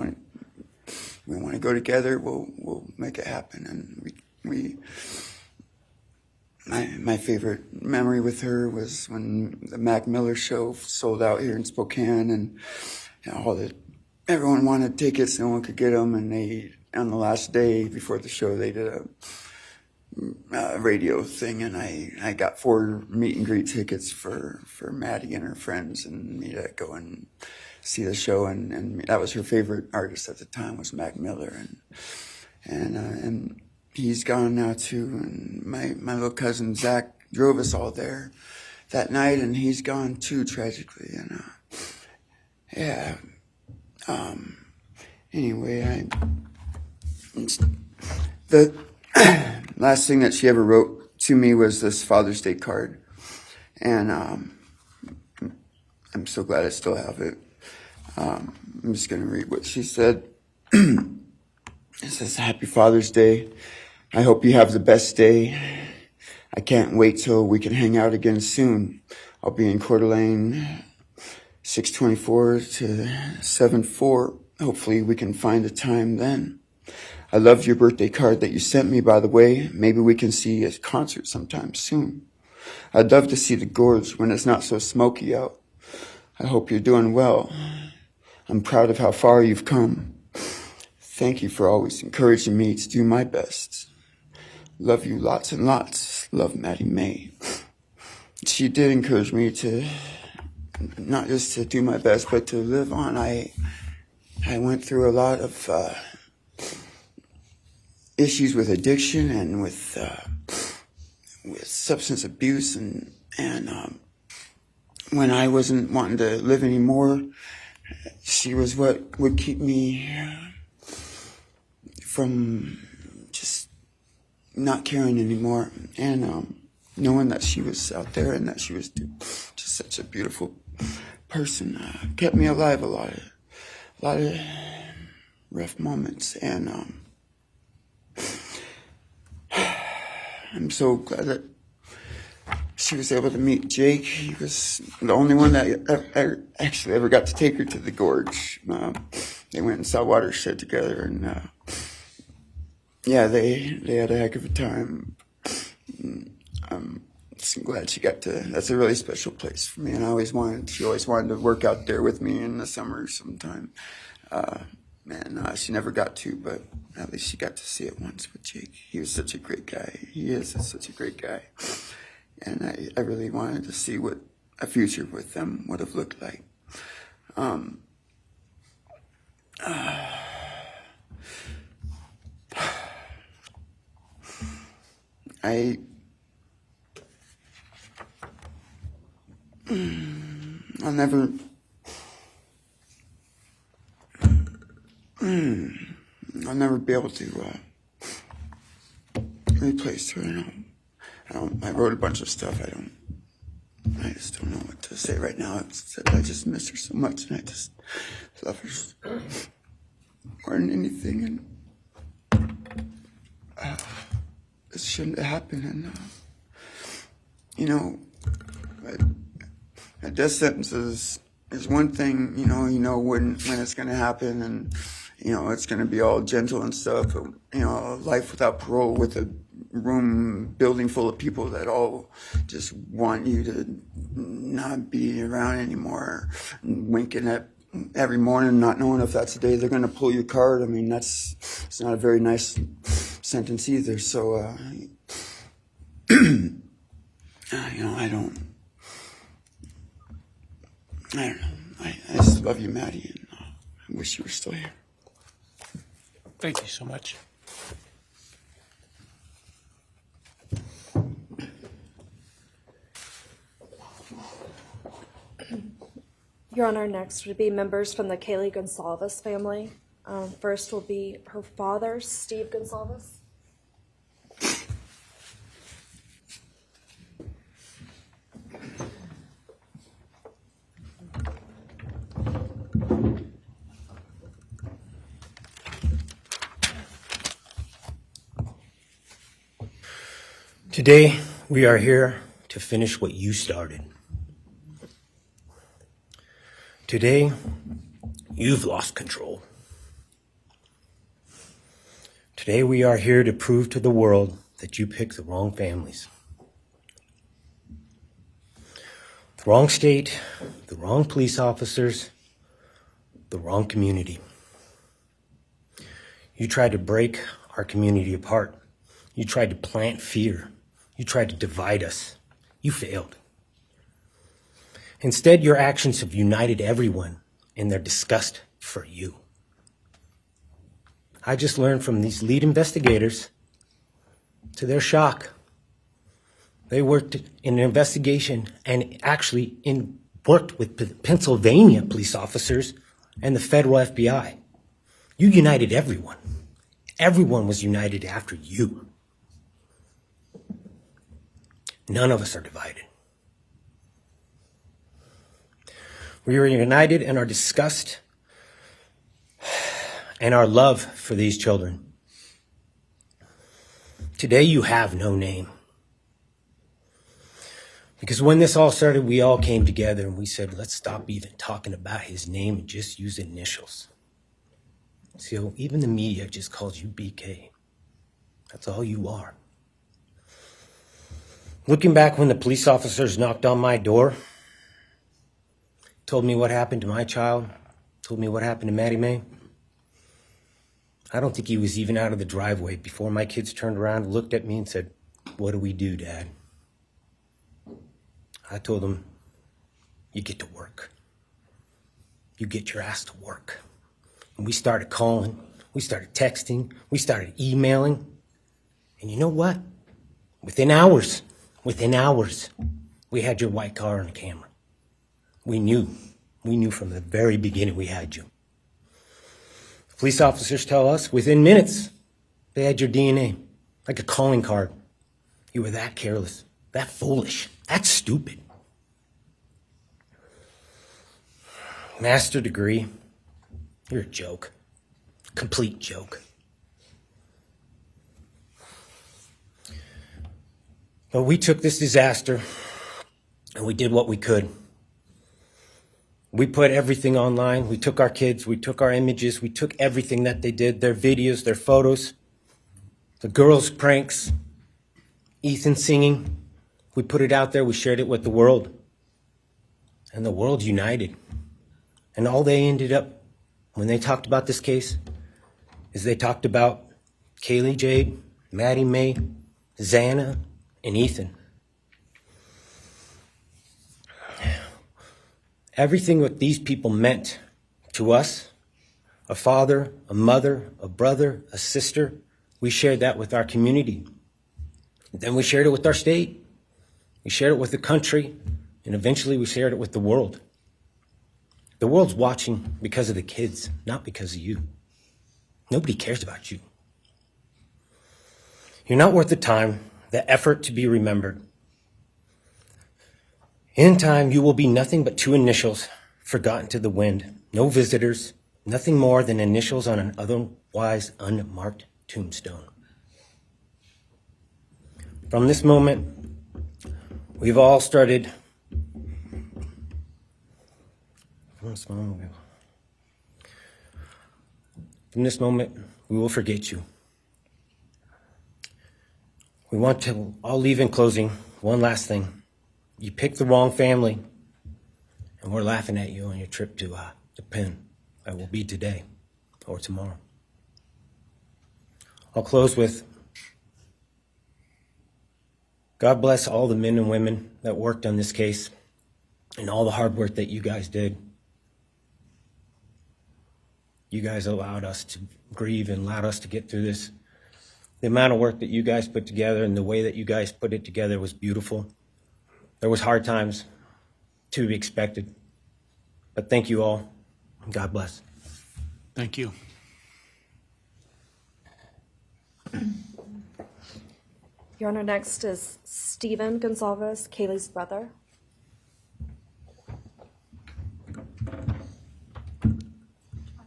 want to go together, we'll make it happen. And my favorite memory with her was when the Mac Miller show sold out here in Spokane, and everyone wanted tickets, no one could get them, and on the last day before the show, they did a radio thing, and I got 4 meet and greet tickets for Maddie and her friends and me to go and see the show, and that was her favorite artist at the time, was Mac Miller, and he's gone now too, and my little cousin Zach drove us all there that night, and he's gone too, tragically, and anyway, the last thing that she ever wrote to me was this Father's Day card, and I'm so glad I still have it. I'm just going to read what she said. It says, "Happy Father's Day. I hope you have the best day. I can't wait till we can hang out again soon. I'll be in Coeur d'Alene, 624 to 74. Hopefully we can find a time then. I loved your birthday card that you sent me, by the way. Maybe we can see a concert sometime soon. I'd love to see the gorge when it's not so smoky out. I hope you're doing well. I'm proud of how far you've come. Thank you for always encouraging me to do my best. Love you lots and lots. Love, Maddie May." She did encourage me to not just to do my best, but to live on. I went through a lot of issues with addiction and with substance abuse, and when I wasn't wanting to live anymore, she was what would keep me from just not caring anymore, and knowing that she was out there and that she was just such a beautiful person kept me alive a lot of rough moments, and I'm so glad that she was able to meet Jake. He was the only one that I actually ever got to take her to the gorge. They went and saw Watershed together, and they had a heck of a time. I'm just glad she got to. That's a really special place for me, and she always wanted to work out there with me in the summer sometime. She never got to, but at least she got to see it once with Jake. He was such a great guy. He is such a great guy. And I really wanted to see what a future with them would have looked like. I'll never be able to replace her. I wrote a bunch of stuff. I just don't know what to say right now. I just miss her so much, and I just love her more than anything. And this shouldn't have happened. And a death sentence is is one thing, you know when it's going to happen, and it's going to be all gentle and stuff. But, life without parole, with a building full of people that all just want you to not be around anymore, and winking at every morning, not knowing if that's the day they're going to pull your card. I mean, it's not a very nice sentence either. So, I don't know. I just love you, Maddie, and I wish you were still here. Thank you so much. Your Honor, next would be members from the Christy Gonzalez family. First will be her father, Steve Gonzalez. Today, we are here to finish what you started. Today, you've lost control. Today, we are here to prove to the world that you picked the wrong families. The wrong state, the wrong police officers, the wrong community. You tried to break our community apart. You tried to plant fear. You tried to divide us. You failed. Instead, your actions have united everyone in their disgust for you. I just learned from these lead investigators, to their shock, they worked in an investigation and actually worked with Pennsylvania police officers and the federal FBI. You united everyone. Everyone was united after you. None of us are divided. We are united in our disgust and our love for these children. Today you have no name. Because when this all started, we all came together and we said, let's stop even talking about his name and just use initials. So even the media just calls you BK. That's all you are. Looking back when the police officers knocked on my door, told me what happened to my child, told me what happened to Maddie Mae, I don't think he was even out of the driveway before my kids turned around, looked at me and said, what do we do, Dad? I told them, you get to work. You get your ass to work. And we started calling, we started texting, we started emailing. And you know what? Within hours, we had your white car on camera. We knew from the very beginning we had you. Police officers tell us within minutes they had your DNA, like a calling card. You were that careless, that foolish, that stupid. Master degree, you're a joke, complete joke. But we took this disaster and we did what we could. We put everything online. We took our kids, we took our images, we took everything that they did, their videos, their photos, the girls' pranks, Ethan singing. We put it out there, we shared it with the world. And the world united. And all they ended up, when they talked about this case, is they talked about Kaylee Jade, Maddie Mae, Xana, and Ethan. Everything what these people meant to us, a father, a mother, a brother, a sister, we shared that with our community. Then we shared it with our state. We shared it with the country. And eventually we shared it with the world. The world's watching because of the kids, not because of you. Nobody cares about you. You're not worth the time, the effort to be remembered. In time, you will be nothing but two initials forgotten to the wind. No visitors, nothing more than initials on an otherwise unmarked tombstone. From this moment, we've all started From this moment, we will forget you. We want to all leave in closing. One last thing. You picked the wrong family, and we're laughing at you on your trip to the pen. That will be today or tomorrow. I'll close with, God bless all the men and women that worked on this case and all the hard work that you guys did. You guys allowed us to grieve and allowed us to get through this. The amount of work that you guys put together and the way that you guys put it together was beautiful. There was hard times to be expected. But thank you all. God bless. Thank you. Your Honor, next is Stephen Gonzalez, Kaylee's brother.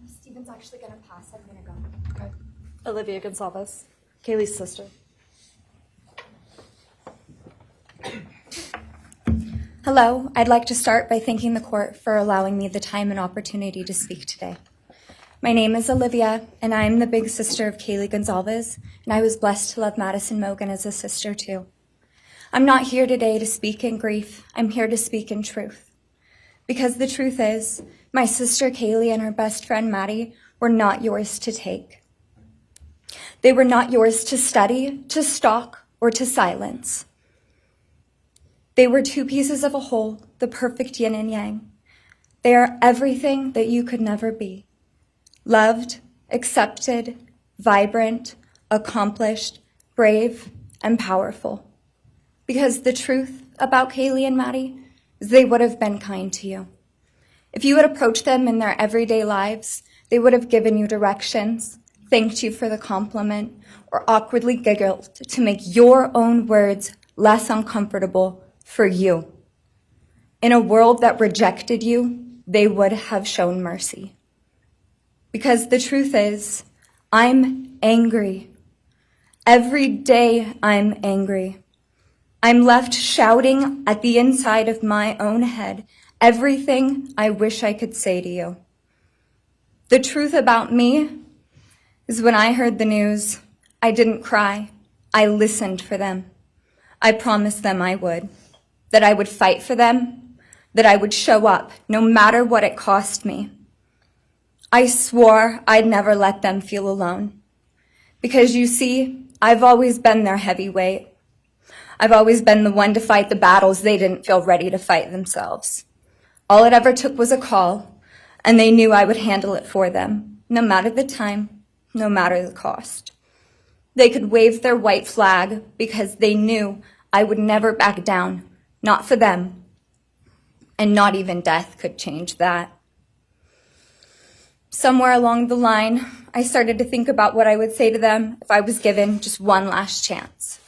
Stephen's actually going to pass. I'm going to go. Okay. Olivia Gonzalez, Kaylee's sister. Hello. I'd like to start by thanking the court for allowing me the time and opportunity to speak today. My name is Olivia, and I'm the big sister of Kaylee Gonzalez, and I was blessed to love Madison Mogan as a sister too. I'm not here today to speak in grief. I'm here to speak in truth. Because the truth is, my sister Kaylee and her best friend Maddie were not yours to take. They were not yours to study, to stalk, or to silence. They were two pieces of a whole, the perfect yin and yang. They are everything that you could never be. Loved, accepted, vibrant, accomplished, brave, and powerful. Because the truth about Kaylee and Maddie is they would have been kind to you. If you had approached them in their everyday lives, they would have given you directions, thanked you for the compliment, or awkwardly giggled to make your own words less uncomfortable for you. In a world that rejected you, they would have shown mercy. Because the truth is, I'm angry. Every day I'm angry. I'm left shouting at the inside of my own head everything I wish I could say to you. The truth about me is when I heard the news, I didn't cry. I listened for them. I promised them I would, that I would fight for them, that I would show up no matter what it cost me. I swore I'd never let them feel alone. Because you see, I've always been their heavyweight. I've always been the one to fight the battles they didn't feel ready to fight themselves. All it ever took was a call, and they knew I would handle it for them, no matter the time, no matter the cost. They could wave their white flag because they knew I would never back down, not for them, and not even death could change that. Somewhere along the line, I started to think about what I would say to them if I was given just one last chance.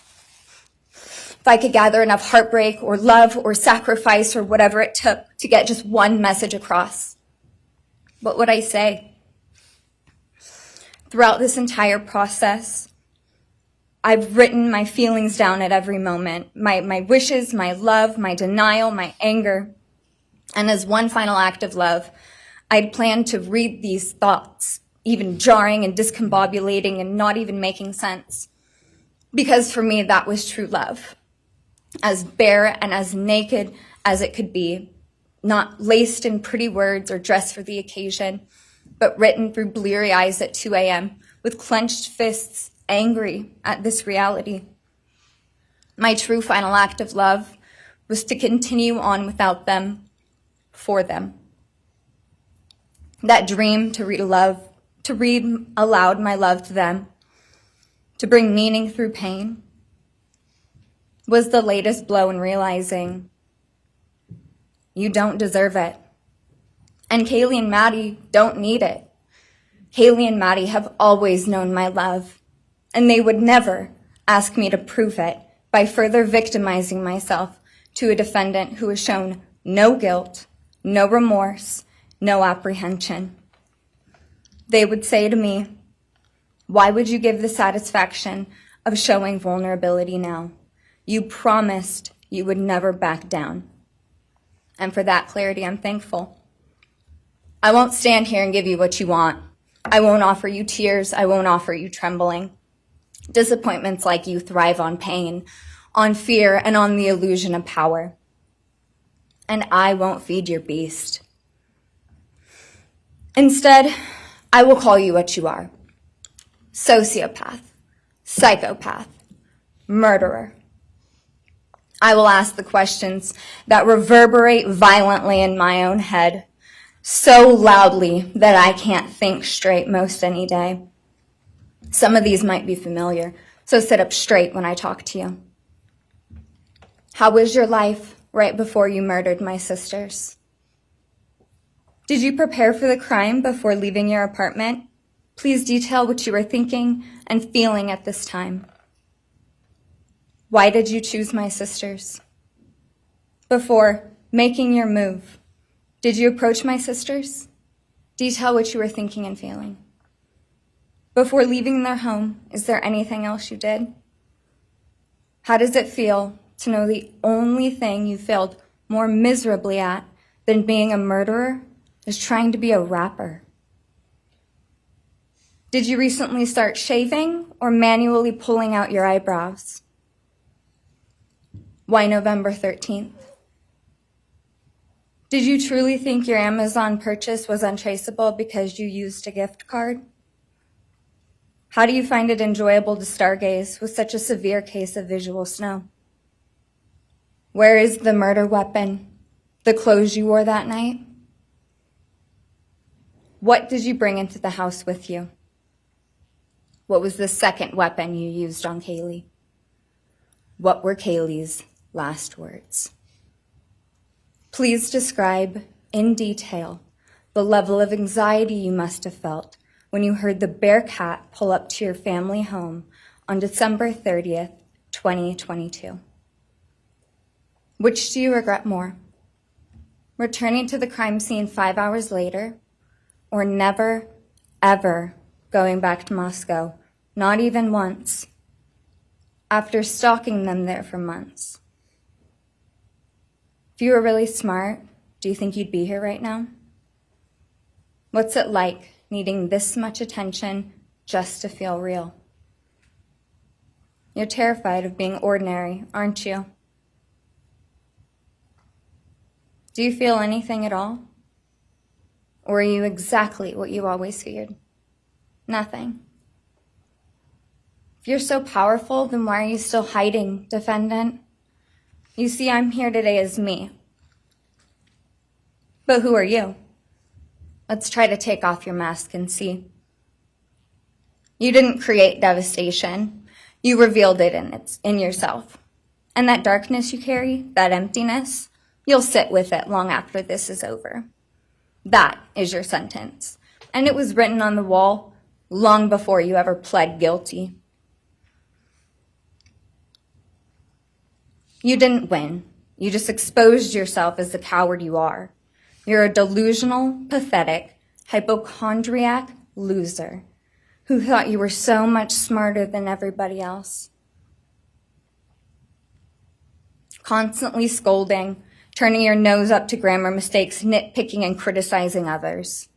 If I could gather enough heartbreak or love or sacrifice or whatever it took to get just one message across. What would I say? Throughout this entire process, I've written my feelings down at every moment, my wishes, my love, my denial, my anger. And as one final act of love, I'd planned to read these thoughts, even jarring and discombobulating and not even making sense. Because for me, that was true love. As bare and as naked as it could be, not laced in pretty words or dressed for the occasion, but written through bleary eyes at 2 a.m. with clenched fists, angry at this reality. My true final act of love was to continue on without them, for them. That dream to read aloud my love to them, to bring meaning through pain, was the latest blow in realizing you don't deserve it. And Kaylee and Maddie don't need it. Kaylee and Maddie have always known my love, and they would never ask me to prove it by further victimizing myself to a defendant who has shown no guilt, no remorse, no apprehension. They would say to me, why would you give the satisfaction of showing vulnerability now? You promised you would never back down. And for that clarity, I'm thankful. I won't stand here and give you what you want. I won't offer you tears. I won't offer you trembling. Disappointments like you thrive on pain, on fear, and on the illusion of power. And I won't feed your beast. Instead, I will call you what you are. Sociopath, psychopath, murderer. I will ask the questions that reverberate violently in my own head, so loudly that I can't think straight most any day. Some of these might be familiar, so sit up straight when I talk to you. How was your life right before you murdered my sisters? Did you prepare for the crime before leaving your apartment? Please detail what you were thinking and feeling at this time. Why did you choose my sisters? Before making your move, did you approach my sisters? Detail what you were thinking and feeling. Before leaving their home, is there anything else you did? How does it feel to know the only thing you failed more miserably at than being a murderer is trying to be a rapper? Did you recently start shaving or manually pulling out your eyebrows? Why November 13th? Did you truly think your Amazon purchase was untraceable because you used a gift card? How do you find it enjoyable to stargaze with such a severe case of visual snow? Where is the murder weapon, the clothes you wore that night? What did you bring into the house with you? What was the second weapon you used on Kaylee? What were Kaylee's last words? Please describe in detail the level of anxiety you must have felt when you heard the Bearcat pull up to your family home on December 30th, 2022. Which do you regret more? Returning to the crime scene 5 hours later, or never, ever going back to Moscow, not even once, after stalking them there for months? If you were really smart, do you think you'd be here right now? What's it like needing this much attention just to feel real? You're terrified of being ordinary, aren't you? Do you feel anything at all? Or are you exactly what you always feared? Nothing. If you're so powerful, then why are you still hiding, defendant? You see, I'm here today as me. But who are you? Let's try to take off your mask and see. You didn't create devastation. You revealed it in yourself. And that darkness you carry, that emptiness, you'll sit with it long after this is over. That is your sentence. And it was written on the wall long before you ever pled guilty. You didn't win. You just exposed yourself as the coward you are. You're a delusional, pathetic, hypochondriac loser who thought you were so much smarter than everybody else. Constantly scolding, turning your nose up to grammar mistakes, nitpicking and criticizing others.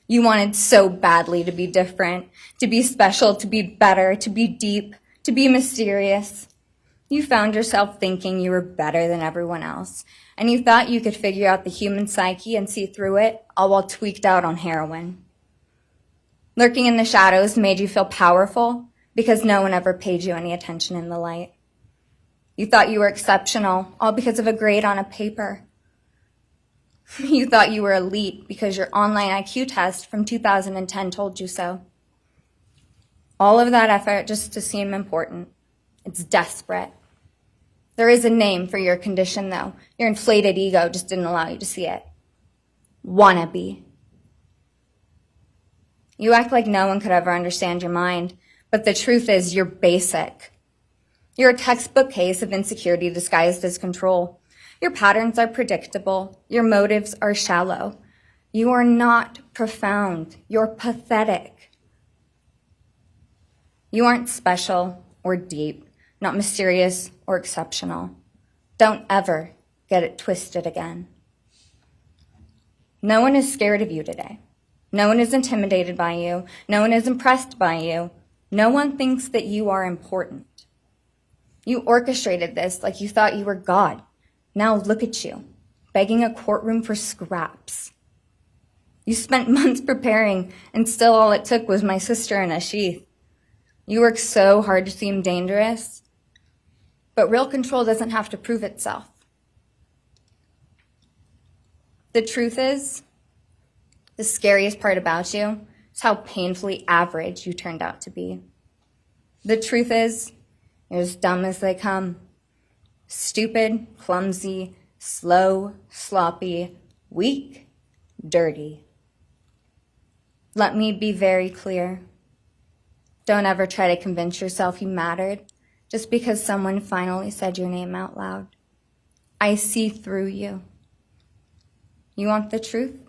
You wanted so badly to be different, to be special, to be better, to be deep, to be mysterious. You found yourself thinking you were better than everyone else, and you thought you could figure out the human psyche and see through it, all while tweaked out on heroin. Lurking in the shadows made you feel powerful because no one ever paid you any attention in the light. You thought you were exceptional, all because of a grade on a paper. You thought you were elite because your online IQ test from 2010 told you so. All of that effort just to seem important. It's desperate. There is a name for your condition, though. Your inflated ego just didn't allow you to see it. Wannabe. You act like no one could ever understand your mind, but the truth is you're basic. You're a textbook case of insecurity disguised as control. Your patterns are predictable. Your motives are shallow. You are not profound. You're pathetic. You aren't special or deep, not mysterious or exceptional. Don't ever get it twisted again. No one is scared of you today. No one is intimidated by you. No one is impressed by you. No one thinks that you are important. You orchestrated this like you thought you were God. Now look at you, begging a courtroom for scraps. You spent months preparing, and still all it took was my sister in a sheath. You work so hard to seem dangerous, but real control doesn't have to prove itself. The truth is, the scariest part about you is how painfully average you turned out to be. The truth is, you're as dumb as they come. Stupid, clumsy, slow, sloppy, weak, dirty. Let me be very clear. Don't ever try to convince yourself you mattered just because someone finally said your name out loud. I see through you. You want the truth?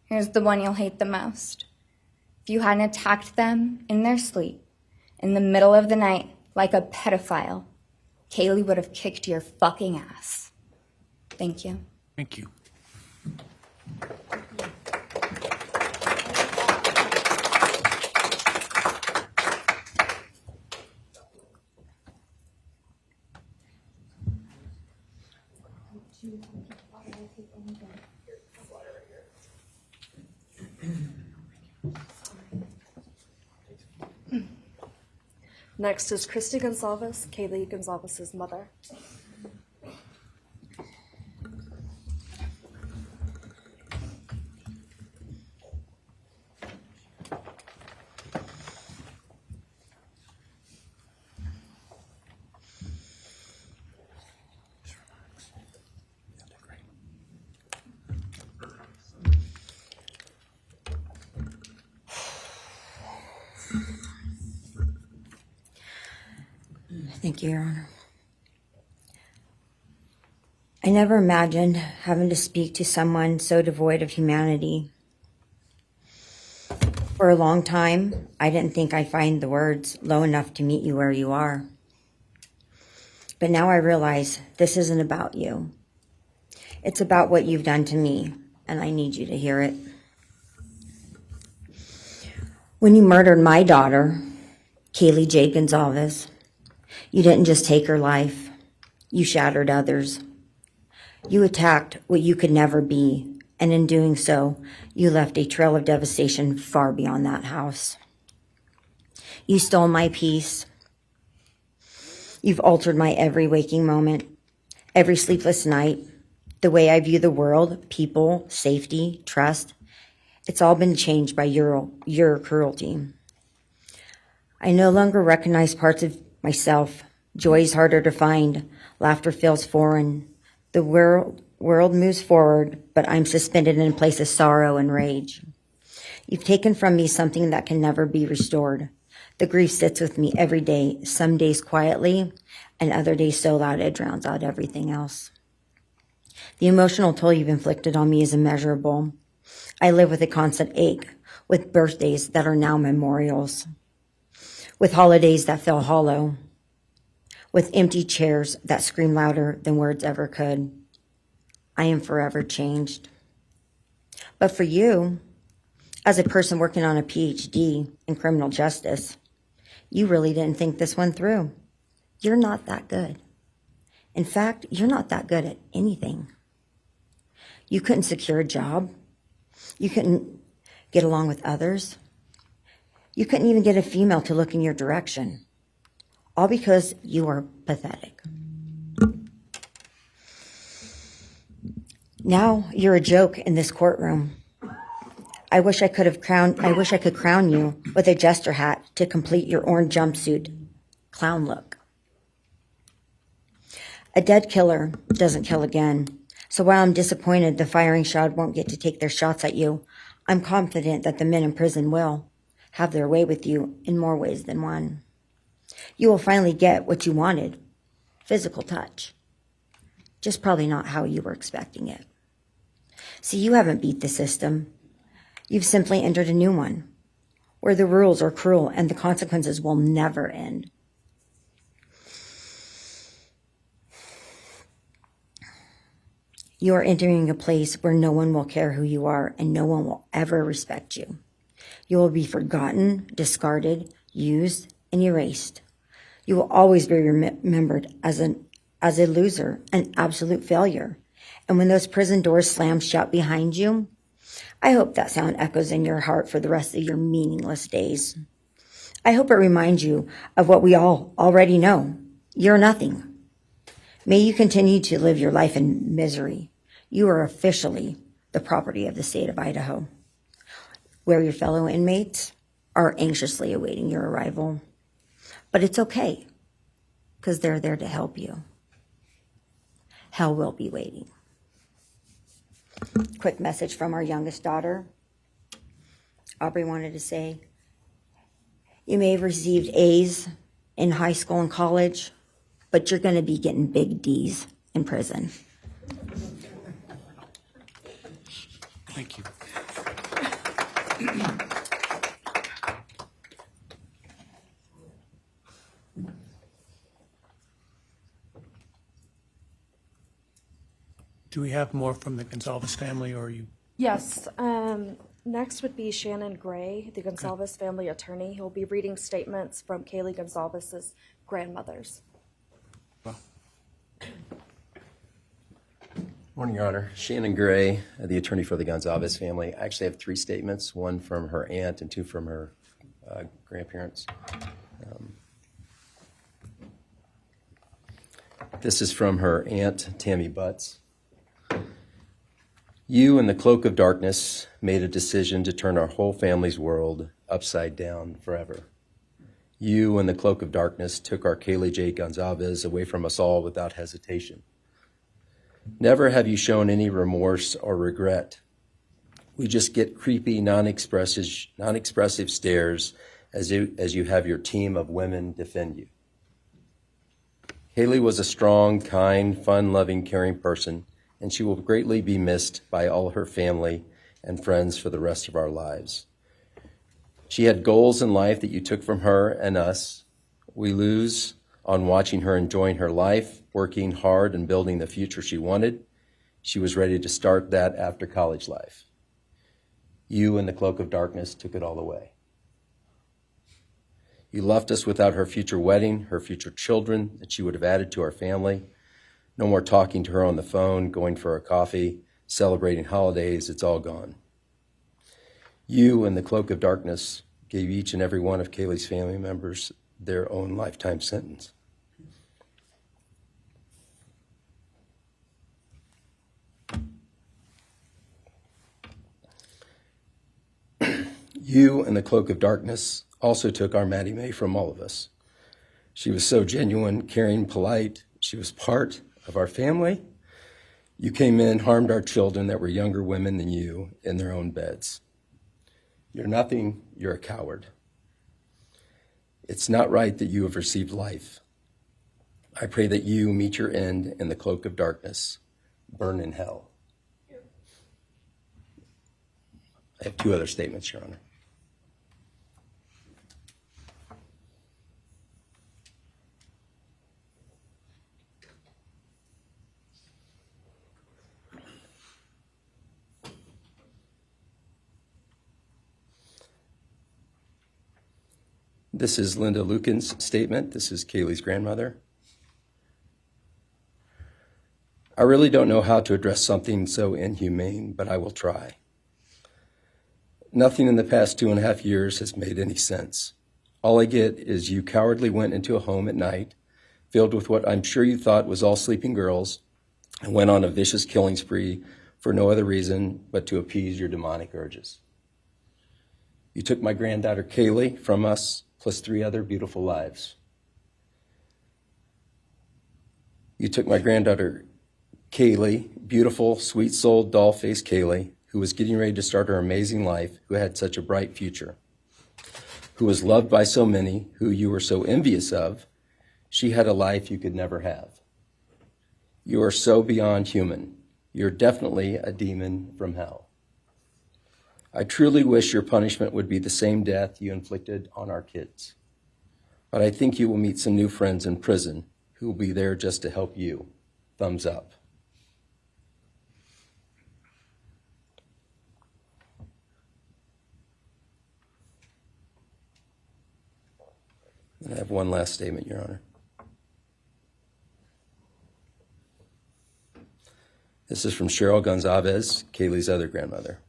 Here's the one you'll hate the most. If you hadn't attacked them in their sleep, in the middle of the night, like a pedophile, Kaylee would have kicked your fucking ass. Thank you. Thank you. Next is Christy Gonzalez, Kaylee Gonzalez's mother. Thank you, Your Honor. I never imagined having to speak to someone so devoid of humanity. For a long time, I didn't think I'd find the words low enough to meet you where you are. But now I realize this isn't about you. It's about what you've done to me, and I need you to hear it. When you murdered my daughter, Kaylee Jade Gonzalez, you didn't just take her life, you shattered others. You attacked what you could never be, and in doing so, you left a trail of devastation far beyond that house. You stole my peace. You've altered my every waking moment, every sleepless night, the way I view the world, people, safety, trust. It's all been changed by your cruelty. I no longer recognize parts of myself. Joy is harder to find. Laughter feels foreign. The world moves forward, but I'm suspended in a place of sorrow and rage. You've taken from me something that can never be restored. The grief sits with me every day, some days quietly, and other days so loud it drowns out everything else. The emotional toll you've inflicted on me is immeasurable. I live with a constant ache, with birthdays that are now memorials, with holidays that feel hollow, with empty chairs that scream louder than words ever could. I am forever changed. But for you, as a person working on a PhD in criminal justice, you really didn't think this one through. You're not that good. In fact, you're not that good at anything. You couldn't secure a job. You couldn't get along with others. You couldn't even get a female to look in your direction. All because you are pathetic. Now you're a joke in this courtroom. I wish I could crown you with a jester hat to complete your orange jumpsuit clown look. A dead killer doesn't kill again. So while I'm disappointed the firing squad won't get to take their shots at you, I'm confident that the men in prison will have their way with you in more ways than one. You will finally get what you wanted, physical touch. Just probably not how you were expecting it. See, you haven't beat the system. You've simply entered a new one, where the rules are cruel and the consequences will never end. You are entering a place where no one will care who you are and no one will ever respect you. You will be forgotten, discarded, used, and erased. You will always be remembered as a loser, an absolute failure. And when those prison doors slam shut behind you, I hope that sound echoes in your heart for the rest of your meaningless days. I hope it reminds you of what we all already know. You're nothing. May you continue to live your life in misery. You are officially the property of the state of Idaho, where your fellow inmates are anxiously awaiting your arrival. But it's okay, because they're there to help you. Hell will be waiting. Quick message from our youngest daughter. Aubrey wanted to say, you may have received A's in high school and college, but you're going to be getting big D's in prison. Thank you. Do we have more from the Gonzalez family, or are you? Yes. Next would be Shannon Gray, the Gonzalez family attorney. He'll be reading statements from Kaylee Gonzalez's grandmothers. Well, Morning, Your Honor. Shannon Gray, the attorney for the Gonzalez family. I actually have 3 statements, one from her aunt and 2 from her grandparents. This is from her aunt, Tammy Butts. You, in the cloak of darkness, made a decision to turn our whole family's world upside down forever. You, in the cloak of darkness, took our Kaylee J. Gonzalez away from us all without hesitation. Never have you shown any remorse or regret. We just get creepy, non-expressive stares as you have your team of women defend you. Kaylee was a strong, kind, fun-loving, caring person, and she will greatly be missed by all her family and friends for the rest of our lives. She had goals in life that you took from her and us. We lose on watching her enjoying her life, working hard and building the future she wanted. She was ready to start that after college life. You, in the cloak of darkness, took it all away. You left us without her future wedding, her future children that she would have added to our family. No more talking to her on the phone, going for a coffee, celebrating holidays. It's all gone. You, in the cloak of darkness, gave each and every one of Kaylee's family members their own lifetime sentence. You, in the cloak of darkness, also took our Maddie Mae from all of us. She was so genuine, caring, polite. She was part of our family. You came in, harmed our children that were younger women than you in their own beds. You're nothing, you're a coward. It's not right that you have received life. I pray that you meet your end in the cloak of darkness, burn in hell. I have 2 other statements, Your Honor. This is Linda Lucan's statement. This is Kaylee's grandmother. I really don't know how to address something so inhumane, but I will try. Nothing in the past 2.5 years has made any sense. All I get is you cowardly went into a home at night, filled with what I'm sure you thought was all sleeping girls, and went on a vicious killing spree for no other reason but to appease your demonic urges. You took my granddaughter Kaylee from us, plus 3 other beautiful lives. You took my granddaughter Kaylee, beautiful, sweet-souled, doll-faced Kaylee, who was getting ready to start her amazing life, who had such a bright future, who was loved by so many, who you were so envious of. She had a life you could never have. You are so beyond human. You're definitely a demon from hell. I truly wish your punishment would be the same death you inflicted on our kids. But I think you will meet some new friends in prison who will be there just to help you. Thumbs up. And I have one last statement, Your Honor. This is from Cheryl Gonzalez, Kaylee's other grandmother.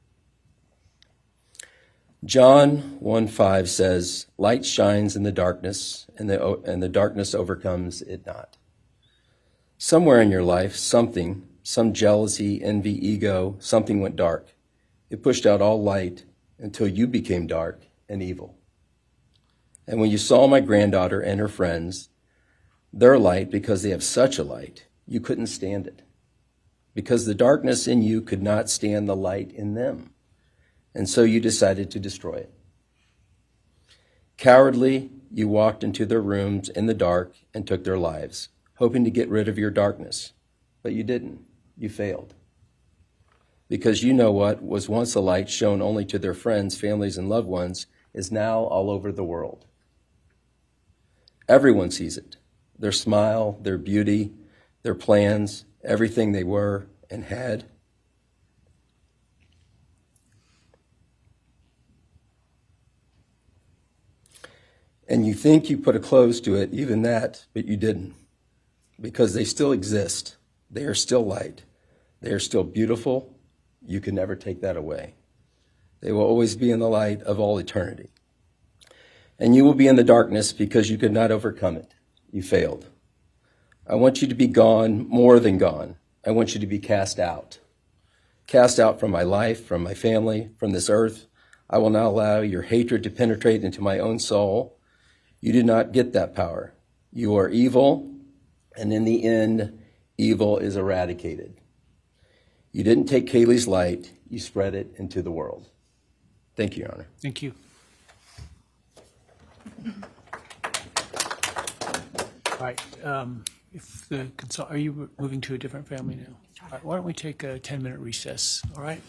John 1:5 says, "Light shines in the darkness, and the darkness overcomes it not." Somewhere in your life, some jealousy, envy, ego, something went dark. It pushed out all light until you became dark and evil. And when you saw my granddaughter and her friends, their light, because they have such a light, you couldn't stand it. Because the darkness in you could not stand the light in them. And so you decided to destroy it. Cowardly, you walked into their rooms in the dark and took their lives, hoping to get rid of your darkness. But you didn't. You failed. Because you know what was once a light shown only to their friends, families, and loved ones is now all over the world. Everyone sees it. Their smile, their beauty, their plans, everything they were and had. And you think you put a close to it, even that, but you didn't. Because they still exist. They are still light. They are still beautiful. You can never take that away. They will always be in the light of all eternity. And you will be in the darkness because you could not overcome it. You failed. I want you to be gone, more than gone. I want you to be cast out. Cast out from my life, from my family, from this earth. I will not allow your hatred to penetrate into my own soul. You do not get that power. You are evil, and in the end, evil is eradicated. You didn't take Kaylee's light, you spread it into the world. Thank you, Your Honor. Thank you. All right. Are you moving to a different family now? All right, why don't we take a 10-minute recess? All right.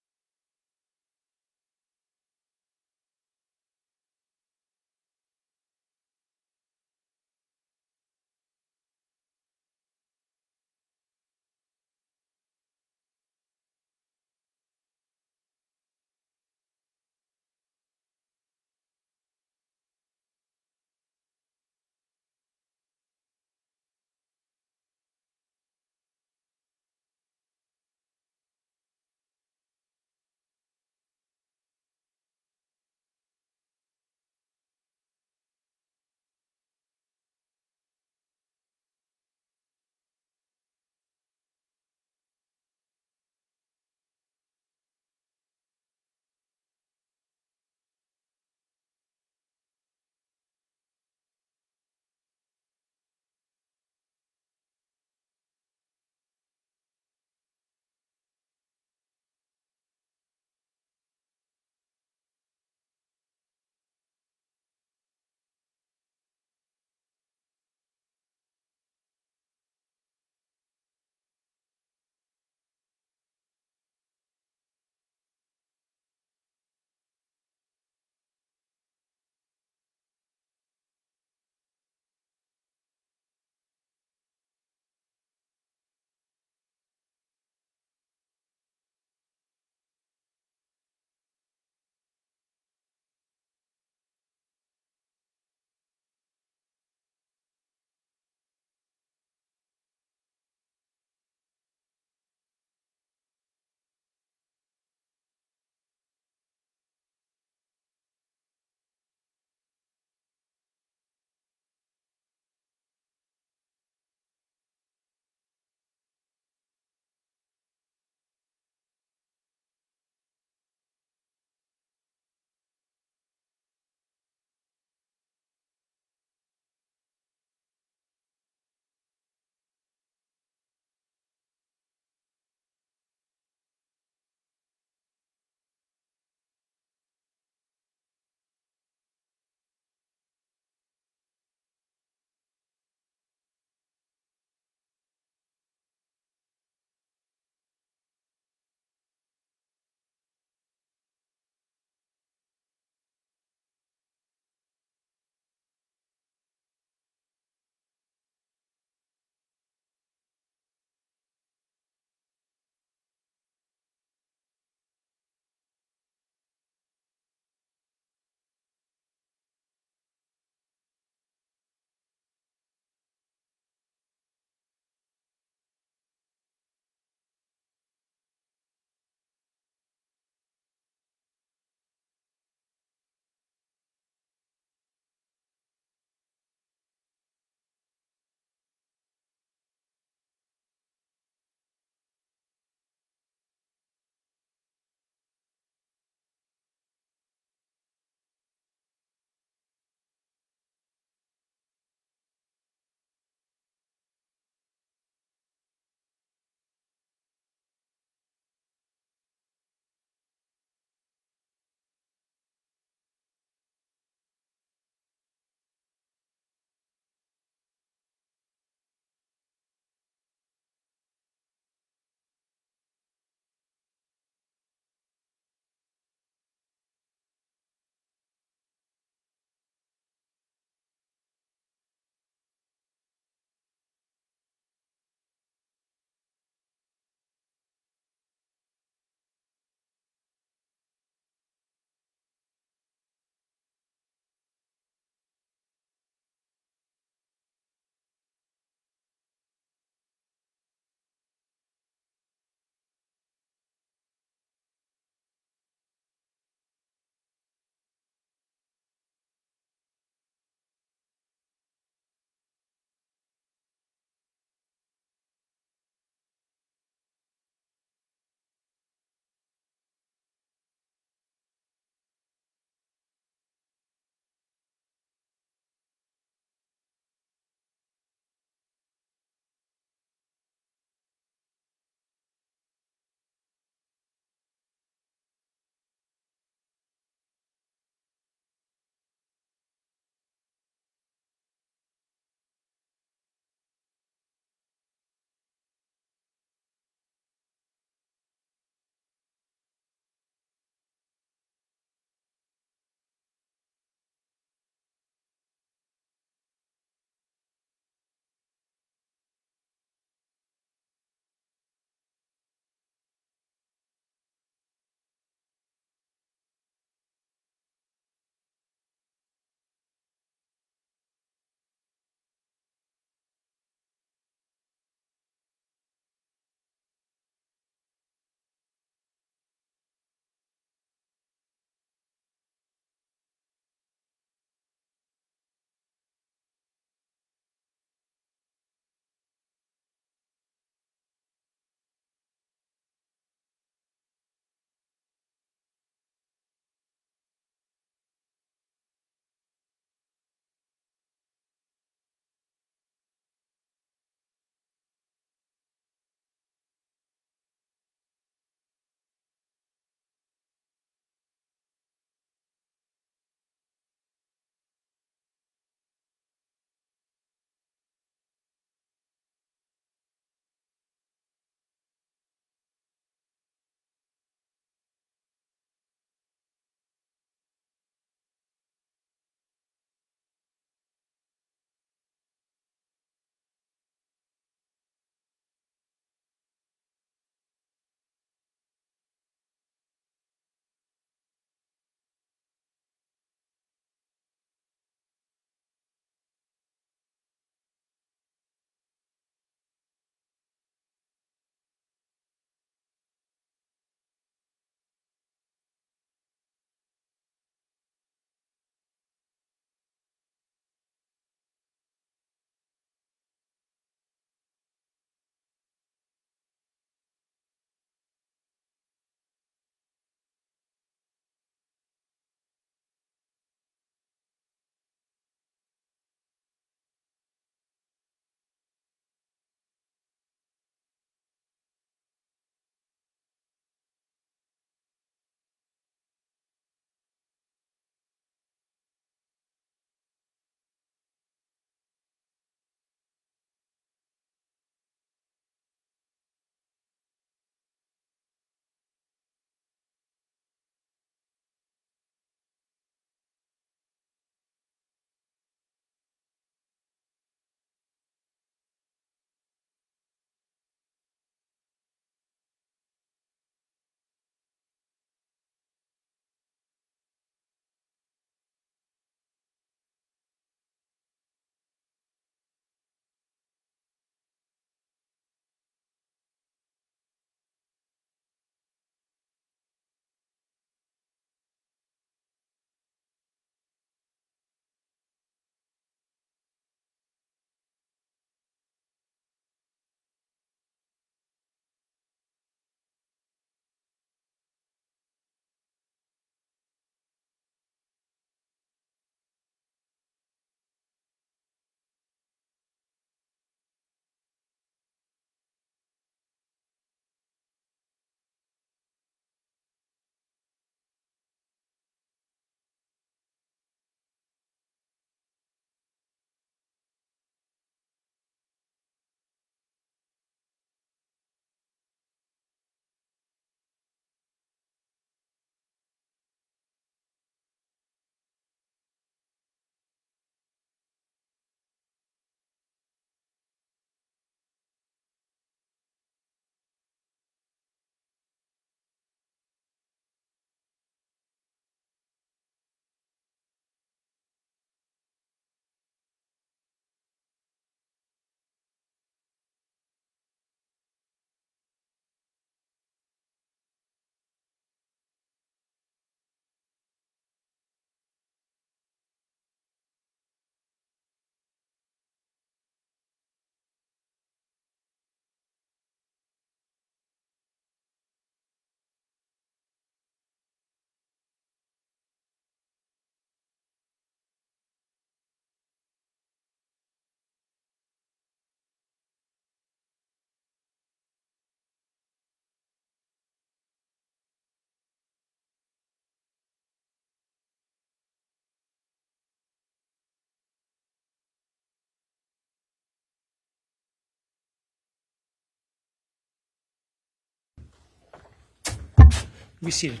Be seated.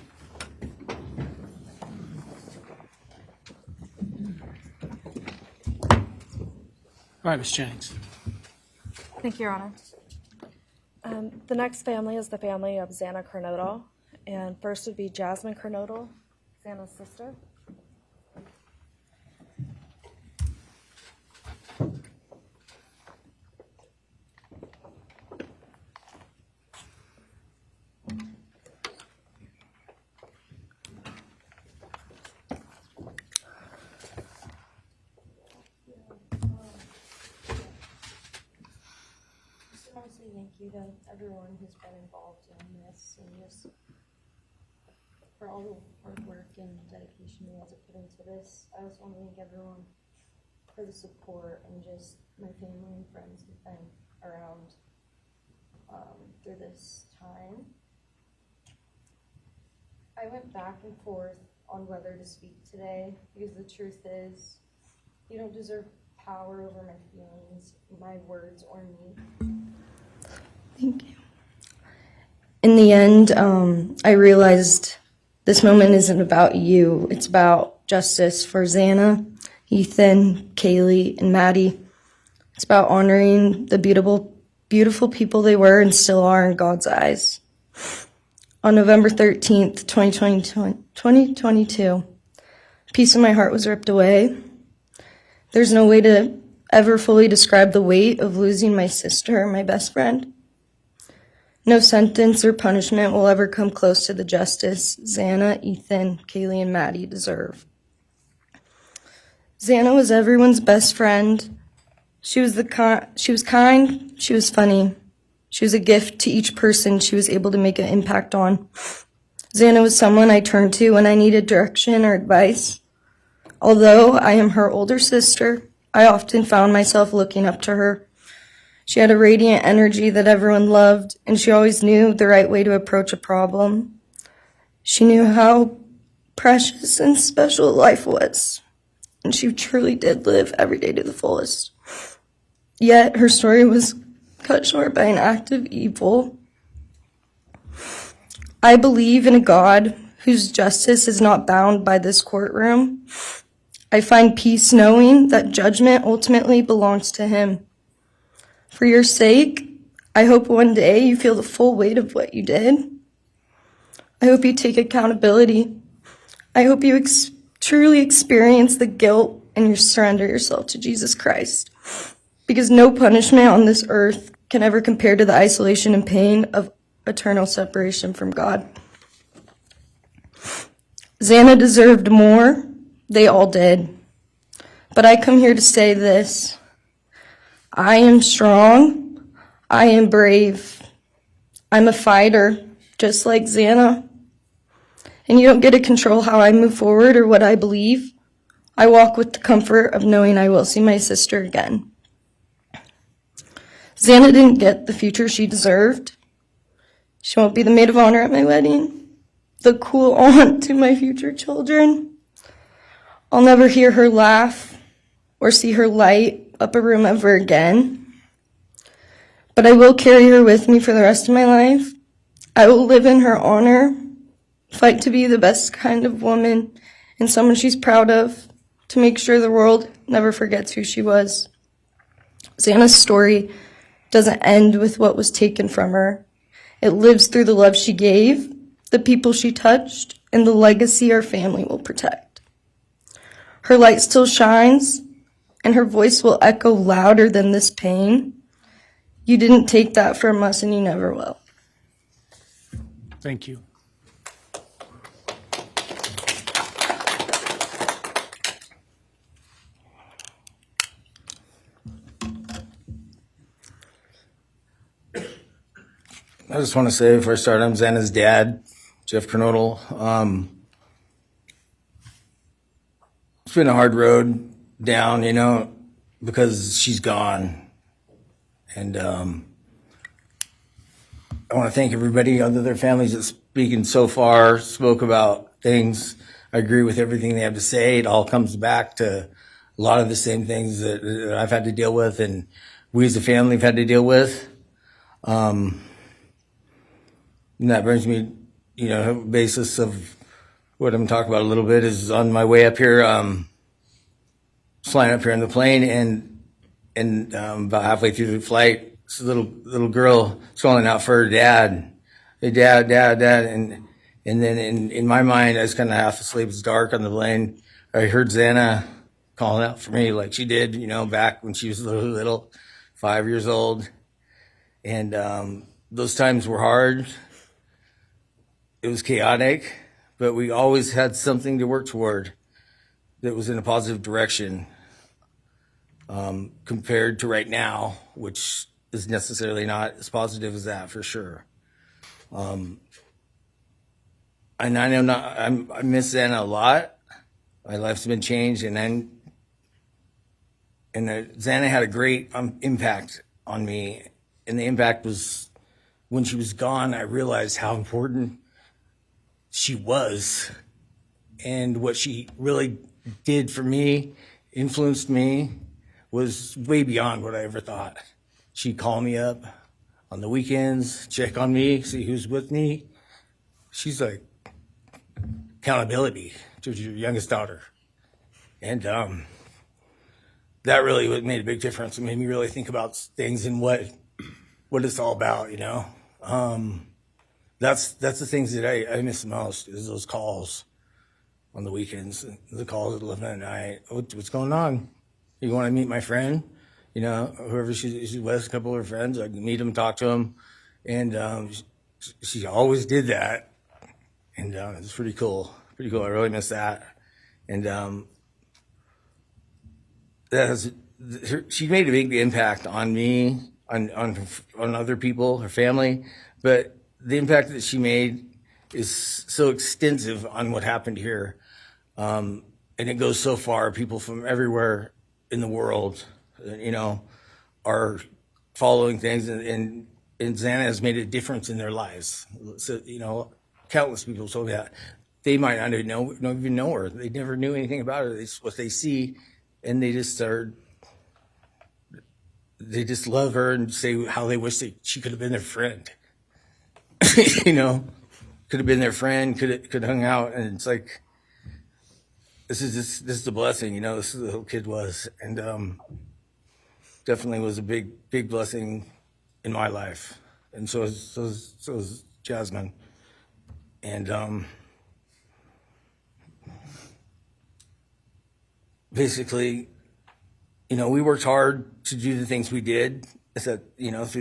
All right, Ms. Jennings. Thank you, Your Honor. The next family is the family of Xana Kernodal, and first would be Jasmine Kernodal, Xana's sister. Thank you to everyone who's been involved in this and just for all the hard work and dedication you guys have put into this. I also want to thank everyone for the support and just my family and friends who've been around through this time. I went back and forth on whether to speak today because the truth is you don't deserve power over my feelings, my words, or me. Thank you. In the end, I realized this moment isn't about you. It's about justice for Xana, Ethan, Kaylee, and Maddie. It's about honoring the beautiful people they were and still are in God's eyes. On November 13th, 2022, a piece of my heart was ripped away. There's no way to ever fully describe the weight of losing my sister, my best friend. No sentence or punishment will ever come close to the justice Xana, Ethan, Kaylee, and Maddie deserve. Xana was everyone's best friend. She was kind, she was funny. She was a gift to each person she was able to make an impact on. Xana was someone I turned to when I needed direction or advice. Although I am her older sister, I often found myself looking up to her. She had a radiant energy that everyone loved, and she always knew the right way to approach a problem. She knew how precious and special life was, and she truly did live every day to the fullest. Yet her story was cut short by an act of evil. I believe in a God whose justice is not bound by this courtroom. I find peace knowing that judgment ultimately belongs to him. For your sake, I hope one day you feel the full weight of what you did. I hope you take accountability. I hope you truly experience the guilt and you surrender yourself to Jesus Christ. Because no punishment on this earth can ever compare to the isolation and pain of eternal separation from God. Xana deserved more. They all did. But I come here to say this. I am strong. I am brave. I'm a fighter, just like Xana. And you don't get to control how I move forward or what I believe. I walk with the comfort of knowing I will see my sister again. Xana didn't get the future she deserved. She won't be the maid of honor at my wedding, the cool aunt to my future children. I'll never hear her laugh or see her light up a room ever again. But I will carry her with me for the rest of my life. I will live in her honor, fight to be the best kind of woman and someone she's proud of, to make sure the world never forgets who she was. Xana's story doesn't end with what was taken from her. It lives through the love she gave, the people she touched, and the legacy our family will protect. Her light still shines, and her voice will echo louder than this pain. You didn't take that from us, and you never will. Thank you. I just want to say before I start, I'm Xana's dad, Jeff Kernodal. It's been a hard road down, because she's gone. And I want to thank everybody, other their families that's speaking so far, spoke about things. I agree with everything they have to say. It all comes back to a lot of the same things that I've had to deal with and we as a family have had to deal with. And that brings me basis of what I'm talking about a little bit is on my way up here, flying up here in the plane, and about halfway through the flight, this little girl is calling out for her dad. Hey, dad, and then in my mind, I was kind of half asleep. It's dark on the plane. I heard Xana calling out for me like she did, back when she was little, 5 years old. And those times were hard. It was chaotic, but we always had something to work toward that was in a positive direction, compared to right now, which is necessarily not as positive as that for sure. And I know I miss Xana a lot. My life's been changed, and Xana had a great impact on me. And the impact was when she was gone, I realized how important she was and what she really did for me, influenced me, was way beyond what I ever thought. She'd call me up on the weekends, check on me, see who's with me. She's like accountability to your youngest daughter. And that really made a big difference. It made me really think about things and what it's all about, That's the things that I miss the most, is those calls on the weekends, the calls at 11 at night. What's going on? You want to meet my friend? Whoever she's with, a couple of her friends, I can meet them, talk to them. And she always did that. And it's pretty cool. Pretty cool. I really miss that. And she made a big impact on me, on other people, her family. But the impact that she made is so extensive on what happened here. And it goes so far. People from everywhere in the world, are following things, and Xana has made a difference in their lives. So, countless people told me that. They might not even know her. They never knew anything about her. It's what they see, and they just love her and say how they wish she could have been their friend. Could have been their friend, could have hung out, and it's like, this is a blessing, this is the little kid was, and definitely was a big blessing in my life, and so is Jasmine, and basically, we worked hard to do the things we did, through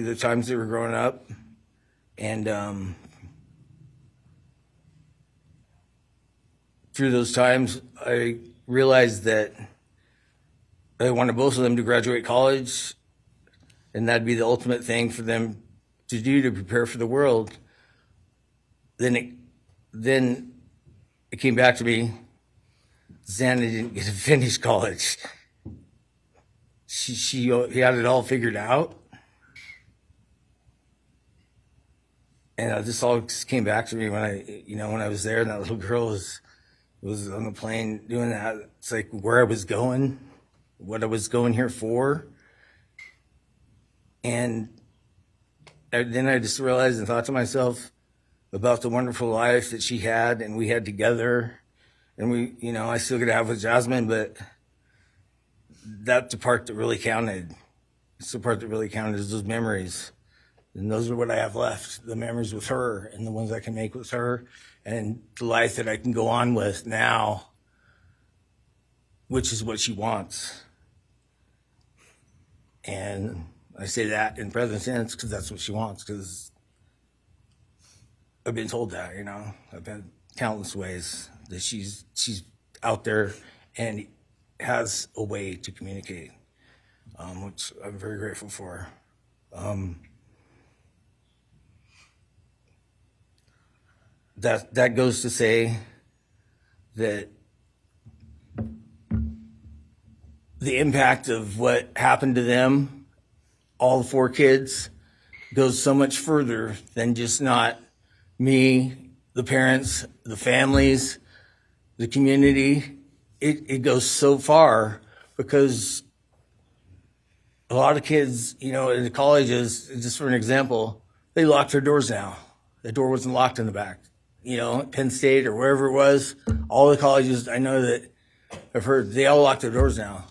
the times that we were growing up, and through those times, I realized that I wanted both of them to graduate college, and that'd be the ultimate thing for them to do to prepare for the world. Then it came back to me, Xana didn't get to finish college. He had it all figured out. And this all just came back to me when I was there, and that little girl was on the plane doing that. It's like where I was going, what I was going here for. And then I just realized and thought to myself about the wonderful life that she had and we had together. And I still get to have with Jasmine, but that's the part that really counted. It's the part that really counted, is those memories. And those are what I have left, the memories with her and the ones I can make with her, and the life that I can go on with now, which is what she wants. And I say that in present tense because that's what she wants, because I've been told that, I've been countless ways that she's out there and has a way to communicate, which I'm very grateful for. That goes to say that the impact of what happened to them, all 4 kids, goes so much further than just not me, the parents, the families, the community. It goes so far, because a lot of kids, in the colleges, just for an example, they lock their doors now. The door wasn't locked in the back. Penn State or wherever it was, all the colleges, I know that I've heard they all lock their doors now.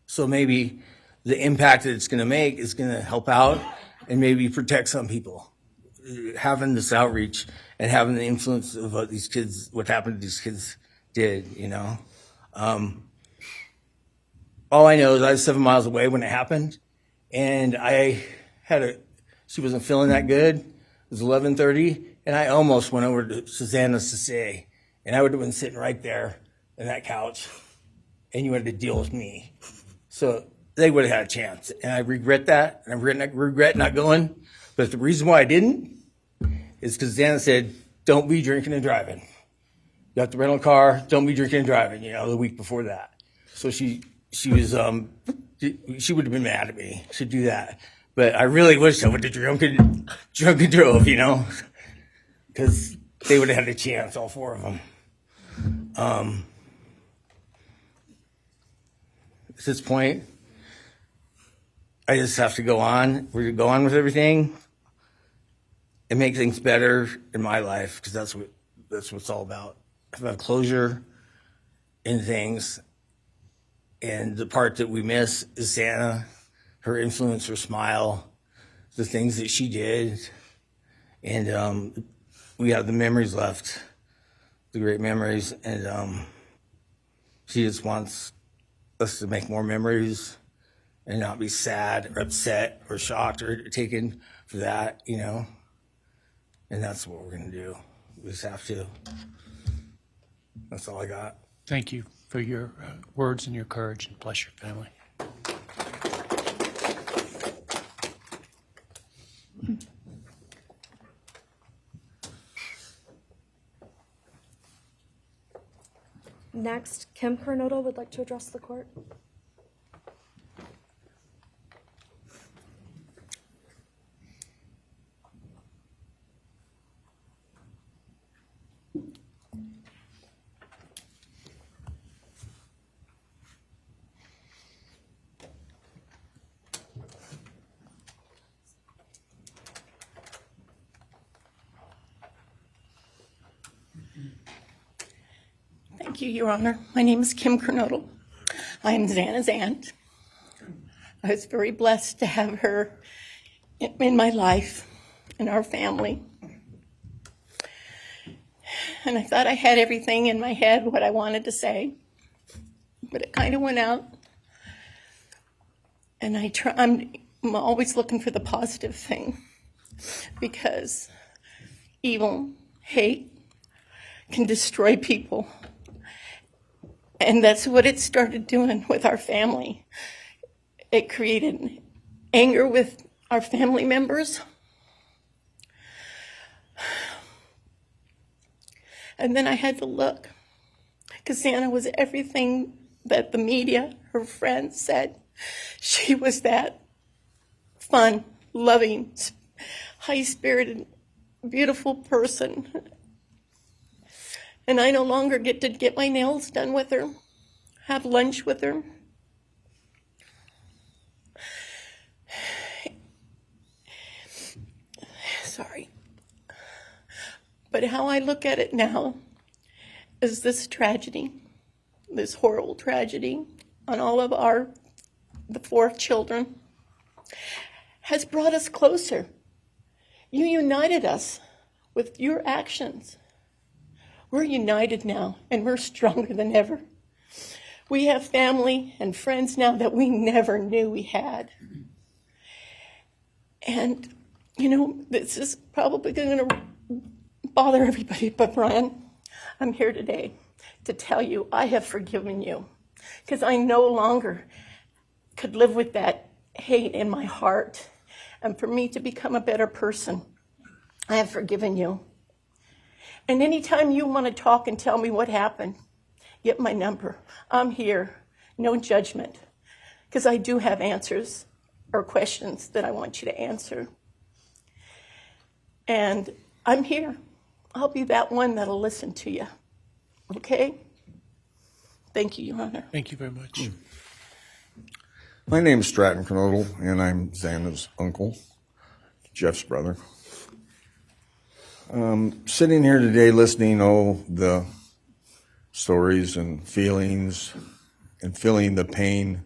So maybe the impact that it's going to make is going to help out and maybe protect some people. Having this outreach and having the influence of what happened to these kids did, all I know is I was 7 miles away when it happened, and she wasn't feeling that good. It was 11:30, and I almost went over to Susanna's to say, and I would have been sitting right there on that couch, and you had to deal with me. So they would have had a chance, and I regret that, and I regret not going. But the reason why I didn't is because Susanna said, "Don't be drinking and driving. You have to rent a car. Don't be drinking and driving." The week before that, so she was she would have been mad at me to do that. But I really wish I would have drunk and drove, because they would have had a chance, all four of them. At this point, I just have to go on. We're going to go on with everything and make things better in my life, because that's what it's all about. If I have closure in things, and the part that we miss is Santa, her influence, her smile, the things that she did, and we have the memories left, the great memories, and she just wants us to make more memories and not be sad or upset or shocked or taken for that, and that's what we're going to do. We just have to. That's all I got. Thank you for your words and your courage, and bless your family. Next, Kim Kernodal would like to address the court. Thank you, Your Honor. My name is Kim Kernodal. I am Xana's aunt. I was very blessed to have her in my life, in our family. And I thought I had everything in my head, what I wanted to say, but it kind of went out. And I'm always looking for the positive thing, because evil, hate can destroy people. And that's what it started doing with our family. It created anger with our family members. And then I had to look, because Xana was everything that the media, her friends said. She was that fun, loving, high-spirited, beautiful person. And I no longer get to get my nails done with her, have lunch with her. Sorry. But how I look at it now is this tragedy, this horrible tragedy on all of the 4 children, has brought us closer. You united us with your actions. We're united now, and we're stronger than ever. We have family and friends now that we never knew we had. And, this is probably going to bother everybody, but Bryan, I'm here today to tell you I have forgiven you, because I no longer could live with that hate in my heart. And for me to become a better person, I have forgiven you. And anytime you want to talk and tell me what happened, get my number. I'm here. No judgment. Because I do have answers or questions that I want you to answer. And I'm here. I'll be that one that'll listen to you. Okay? Thank you, Your Honor. Thank you very much. My name is Stratton Kernodal, and I'm Xana's uncle, Jeff's brother. Sitting here today listening to all the stories and feelings and feeling the pain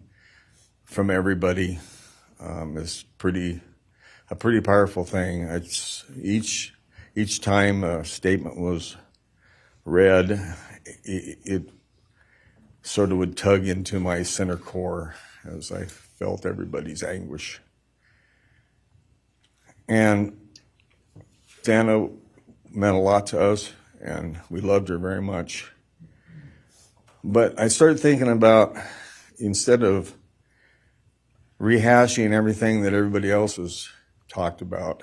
from everybody is a pretty powerful thing. It's each time a statement was read, it sort of would tug into my center core as I felt everybody's anguish. And Dana meant a lot to us, and we loved her very much. But I started thinking about, instead of rehashing everything that everybody else has talked about,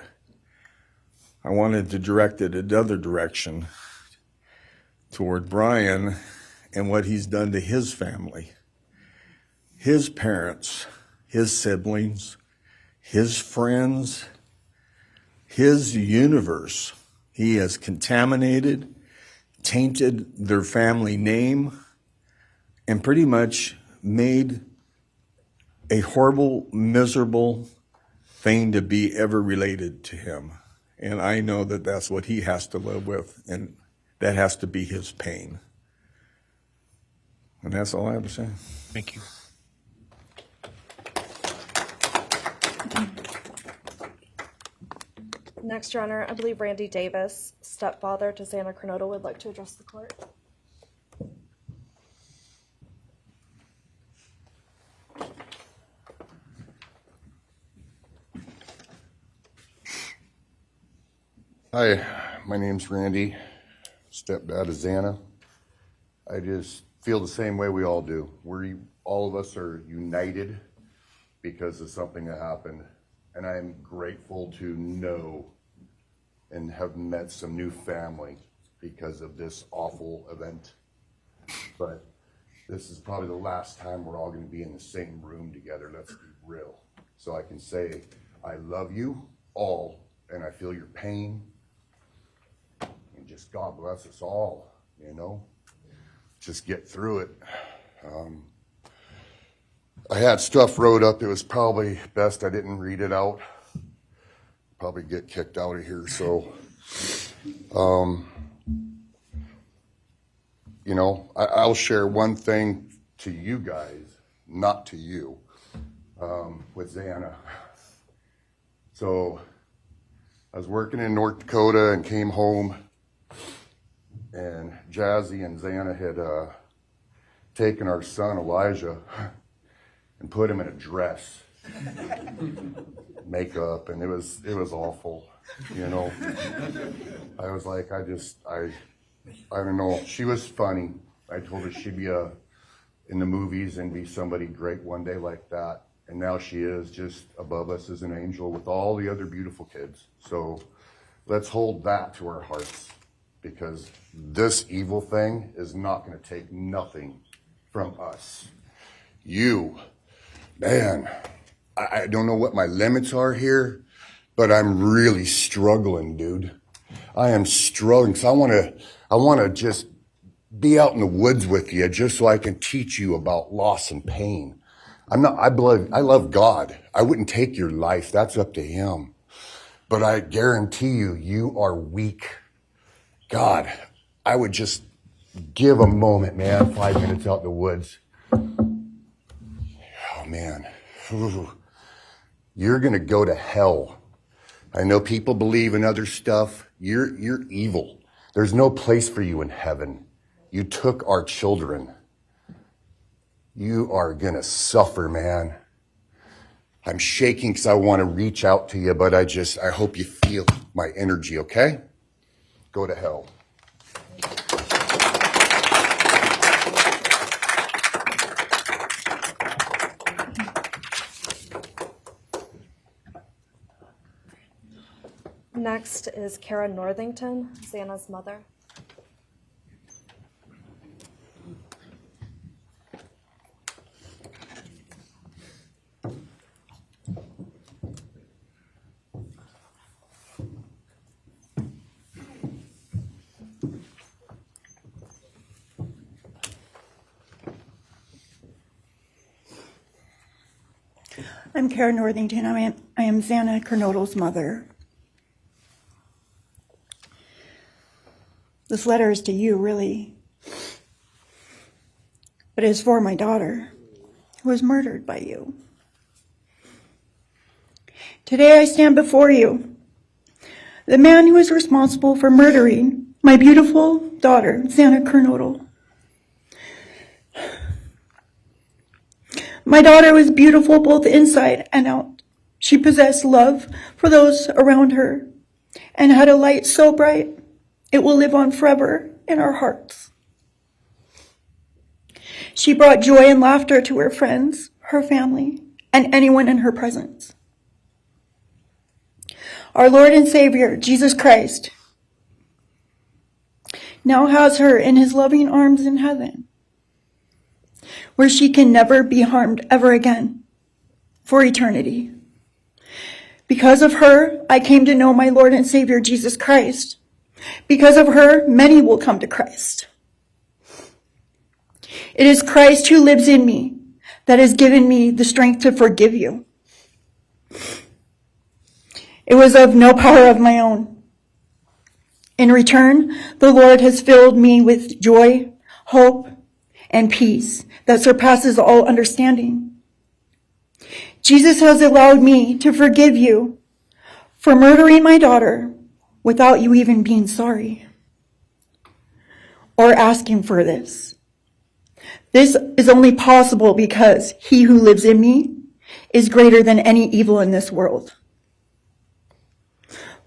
I wanted to direct it another direction toward Bryan and what he's done to his family, his parents, his siblings, his friends, his universe. He has contaminated, tainted their family name, and pretty much made a horrible, miserable thing to be ever related to him. And I know that that's what he has to live with, and that has to be his pain. And that's all I have to say. Thank you. Next, Your Honor, I believe Randy Davis, stepfather to Jasmine Kernodal, would like to address the court. Hi, my name's Randy, stepdad of Xana. I just feel the same way we all do. All of us are united because of something that happened, and I'm grateful to know and have met some new family because of this awful event. But this is probably the last time we're all going to be in the same room together, let's be real. So I can say, I love you all, and I feel your pain. And just God bless us all, you know? Just get through it. I had stuff wrote up. It was probably best I didn't read it out. Probably get kicked out of here. So, you know, I'll share one thing to you guys, not to you, with Xana. So I was working in North Dakota and came home, and Jazzy and Xana had taken our son Elijah and put him in a dress, makeup, and it was awful, you know. I was like, I don't know. She was funny. I told her she'd be in the movies and be somebody great one day like that. And now she is just above us as an angel with all the other beautiful kids. So let's hold that to our hearts, because this evil thing is not going to take nothing from us. You, man, I don't know what my limits are here, but I'm really struggling, dude. I am struggling, because I want to just be out in the woods with you, just so I can teach you about loss and pain. I love God. I wouldn't take your life. That's up to him. But I guarantee you, you are weak. God, I would just give a moment, man, 5 minutes out in the woods. Oh, man. Ooh. You're going to go to hell. I know people believe in other stuff. You're evil. There's no place for you in heaven. You took our children. You are going to suffer, man. I'm shaking because I want to reach out to you, but I hope you feel my energy, okay? Go to hell. Next is Cara Northington, Xana's mother. I'm Cara Northington. I am Jasmine Kernodal's mother. This letter is to you, really. But it is for my daughter, who was murdered by you. Today I stand before you, the man who is responsible for murdering my beautiful daughter, Jasmine Kernodal. My daughter was beautiful both inside and out. She possessed love for those around her and had a light so bright it will live on forever in our hearts. She brought joy and laughter to her friends, her family, and anyone in her presence. Our Lord and Savior, Jesus Christ, now has her in his loving arms in heaven, where she can never be harmed ever again for eternity. Because of her, I came to know my Lord and Savior, Jesus Christ. Because of her, many will come to Christ. It is Christ who lives in me that has given me the strength to forgive you. It was of no power of my own. In return, the Lord has filled me with joy, hope, and peace that surpasses all understanding. Jesus has allowed me to forgive you for murdering my daughter without you even being sorry or asking for this. This is only possible because he who lives in me is greater than any evil in this world.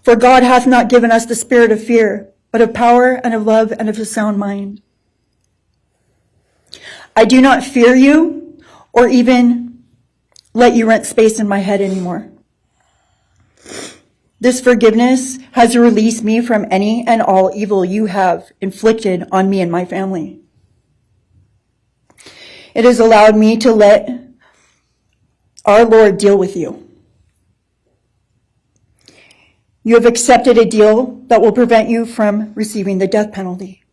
For God hath not given us the spirit of fear, but of power and of love and of a sound mind. I do not fear you or even let you rent space in my head anymore. This forgiveness has released me from any and all evil you have inflicted on me and my family. It has allowed me to let our Lord deal with you. You have accepted a deal that will prevent you from receiving the death penalty.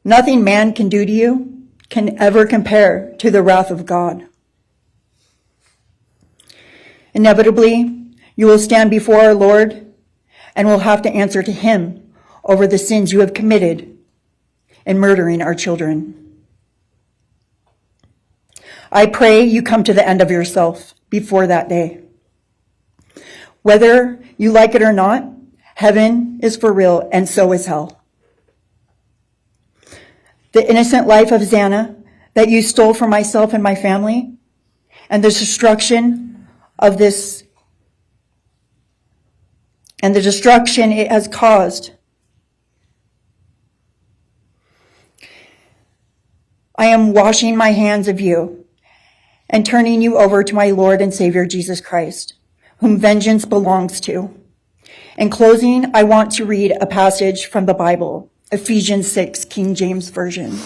Nothing man can do to you can ever compare to the wrath of God. Inevitably, you will stand before our Lord and will have to answer to him over the sins you have committed in murdering our children. I pray you come to the end of yourself before that day. Whether you like it or not, heaven is for real and so is hell. The innocent life of Xana that you stole from myself and my family, and the destruction it has caused. I am washing my hands of you and turning you over to my Lord and Savior Jesus Christ, whom vengeance belongs to. In closing, I want to read a passage from the Bible, Ephesians 6, King James Version.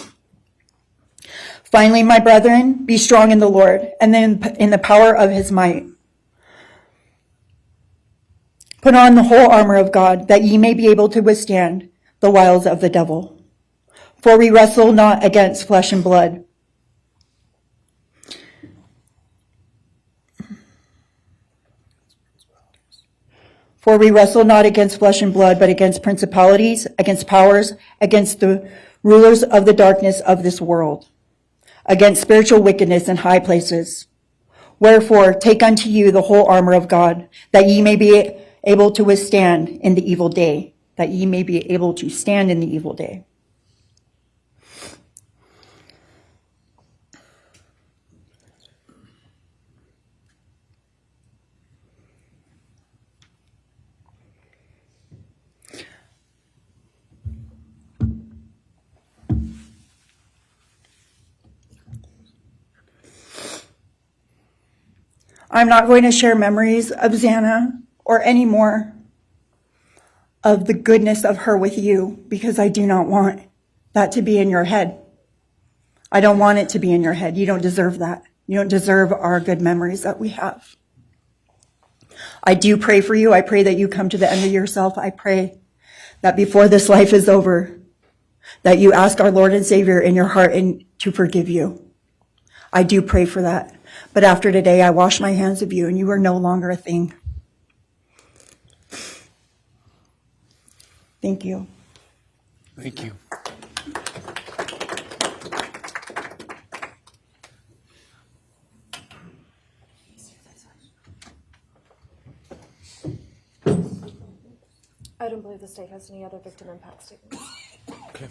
Finally, my brethren, be strong in the Lord and then in the power of his might. Put on the whole armor of God, that ye may be able to withstand the wiles of the devil. For we wrestle not against flesh and blood, but against principalities, against powers, against the rulers of the darkness of this world, against spiritual wickedness in high places. Wherefore, take unto you the whole armor of God, that ye may be able to withstand in the evil day, that ye may be able to stand in the evil day. I'm not going to share memories of Xana or any more of the goodness of her with you, because I do not want that to be in your head. I don't want it to be in your head. You don't deserve that. You don't deserve our good memories that we have. I do pray for you. I pray that you come to the end of yourself. I pray that before this life is over, that you ask our Lord and Savior in your heart and to forgive you. I do pray for that. But after today, I wash my hands of you, and you are no longer a thing. Thank you. Thank you. I don't believe the state has any other victim impact statements. Okay.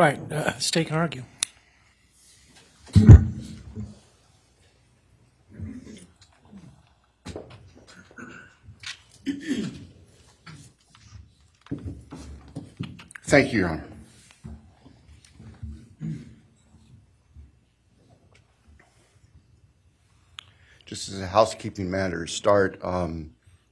All right, state can argue. Thank you, Your Honor. Just as a housekeeping matter to start,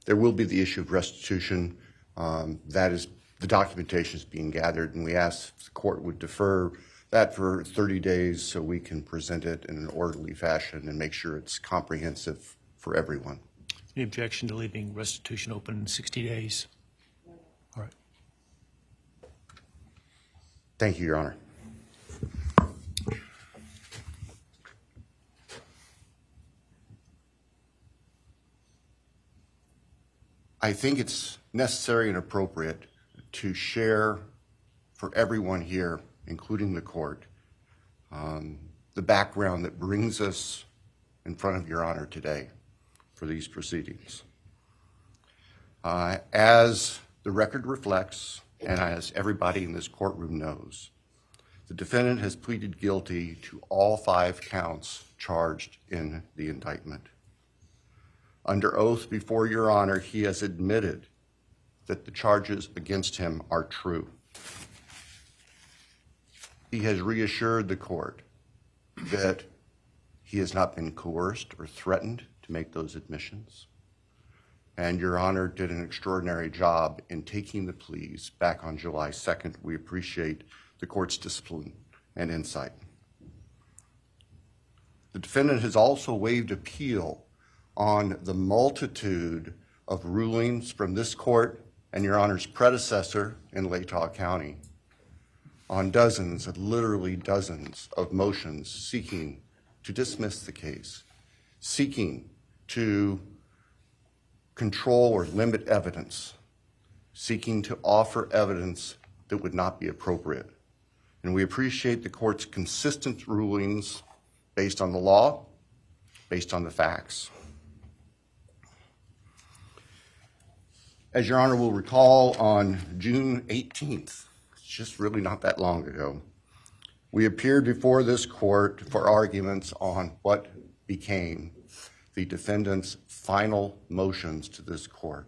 there will be the issue of restitution. That is, the documentation is being gathered, and we ask the court would defer that for 30 days so we can present it in an orderly fashion and make sure it's comprehensive for everyone. Any objection to leaving restitution open in 60 days? All right. Thank you, Your Honor. I think it's necessary and appropriate to share for everyone here, including the court, the background that brings us in front of Your Honor today for these proceedings. As the record reflects, and as everybody in this courtroom knows, the defendant has pleaded guilty to all 5 counts charged in the indictment. Under oath before Your Honor, he has admitted that the charges against him are true. He has reassured the court that he has not been coerced or threatened to make those admissions. And Your Honor did an extraordinary job in taking the pleas back on July 2nd. We appreciate the court's discipline and insight. The defendant has also waived appeal on the multitude of rulings from this court and Your Honor's predecessor in Latah County on dozens, literally dozens of motions seeking to dismiss the case, seeking to control or limit evidence, seeking to offer evidence that would not be appropriate. And we appreciate the court's consistent rulings based on the law, based on the facts. As Your Honor will recall, on June 18th, it's just really not that long ago, we appeared before this court for arguments on what became the defendant's final motions to this court.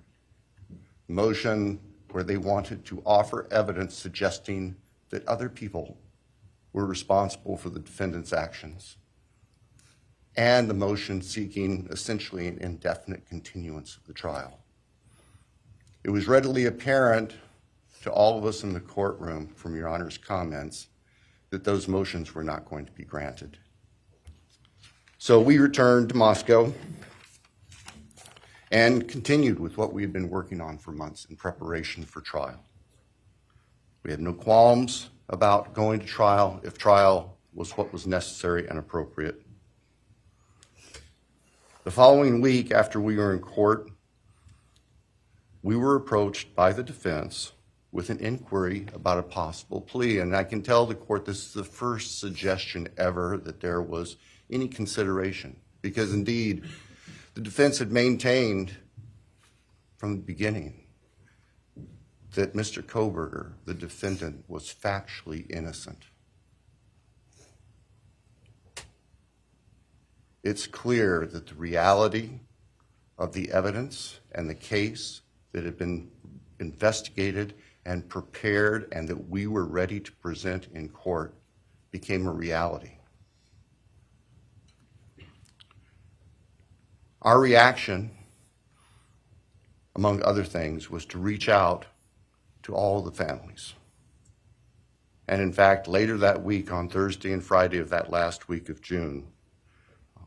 Motion where they wanted to offer evidence suggesting that other people were responsible for the defendant's actions, and the motion seeking essentially an indefinite continuance of the trial. It was readily apparent to all of us in the courtroom from Your Honor's comments that those motions were not going to be granted. So we returned to Moscow and continued with what we had been working on for months in preparation for trial. We had no qualms about going to trial if trial was what was necessary and appropriate. The following week after we were in court, we were approached by the defense with an inquiry about a possible plea. And I can tell the court this is the first suggestion ever that there was any consideration, because indeed the defense had maintained from the beginning that Mr. Kohberger, the defendant, was factually innocent. It's clear that the reality of the evidence and the case that had been investigated and prepared and that we were ready to present in court became a reality. Our reaction, among other things, was to reach out to all the families. And in fact, later that week, on Thursday and Friday of that last week of June,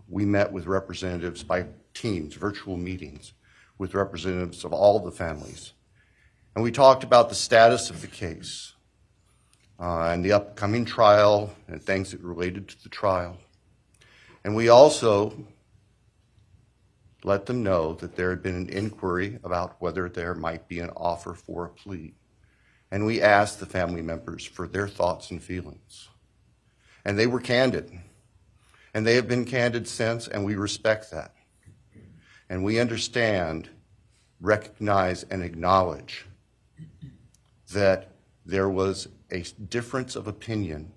we met with representatives by teams, virtual meetings, with representatives of all the families. And we talked about the status of the case, and the upcoming trial and things that related to the trial. And we also let them know that there had been an inquiry about whether there might be an offer for a plea. And we asked the family members for their thoughts and feelings. And they were candid. And they have been candid since, and we respect that. And we understand, recognize, and acknowledge that there was a difference of opinion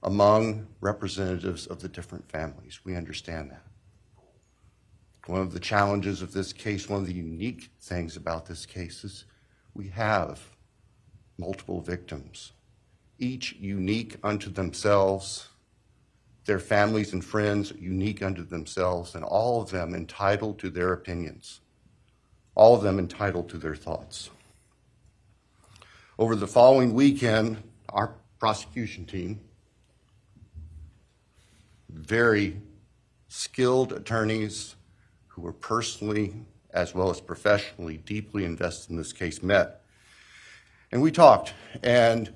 among representatives of the different families. We understand that. One of the challenges of this case, one of the unique things about this case is we have multiple victims, each unique unto themselves, their families and friends unique unto themselves, and all of them entitled to their opinions, all of them entitled to their thoughts. Over the following weekend, our prosecution team, very skilled attorneys who were personally as well as professionally deeply invested in this case, met. And we talked, and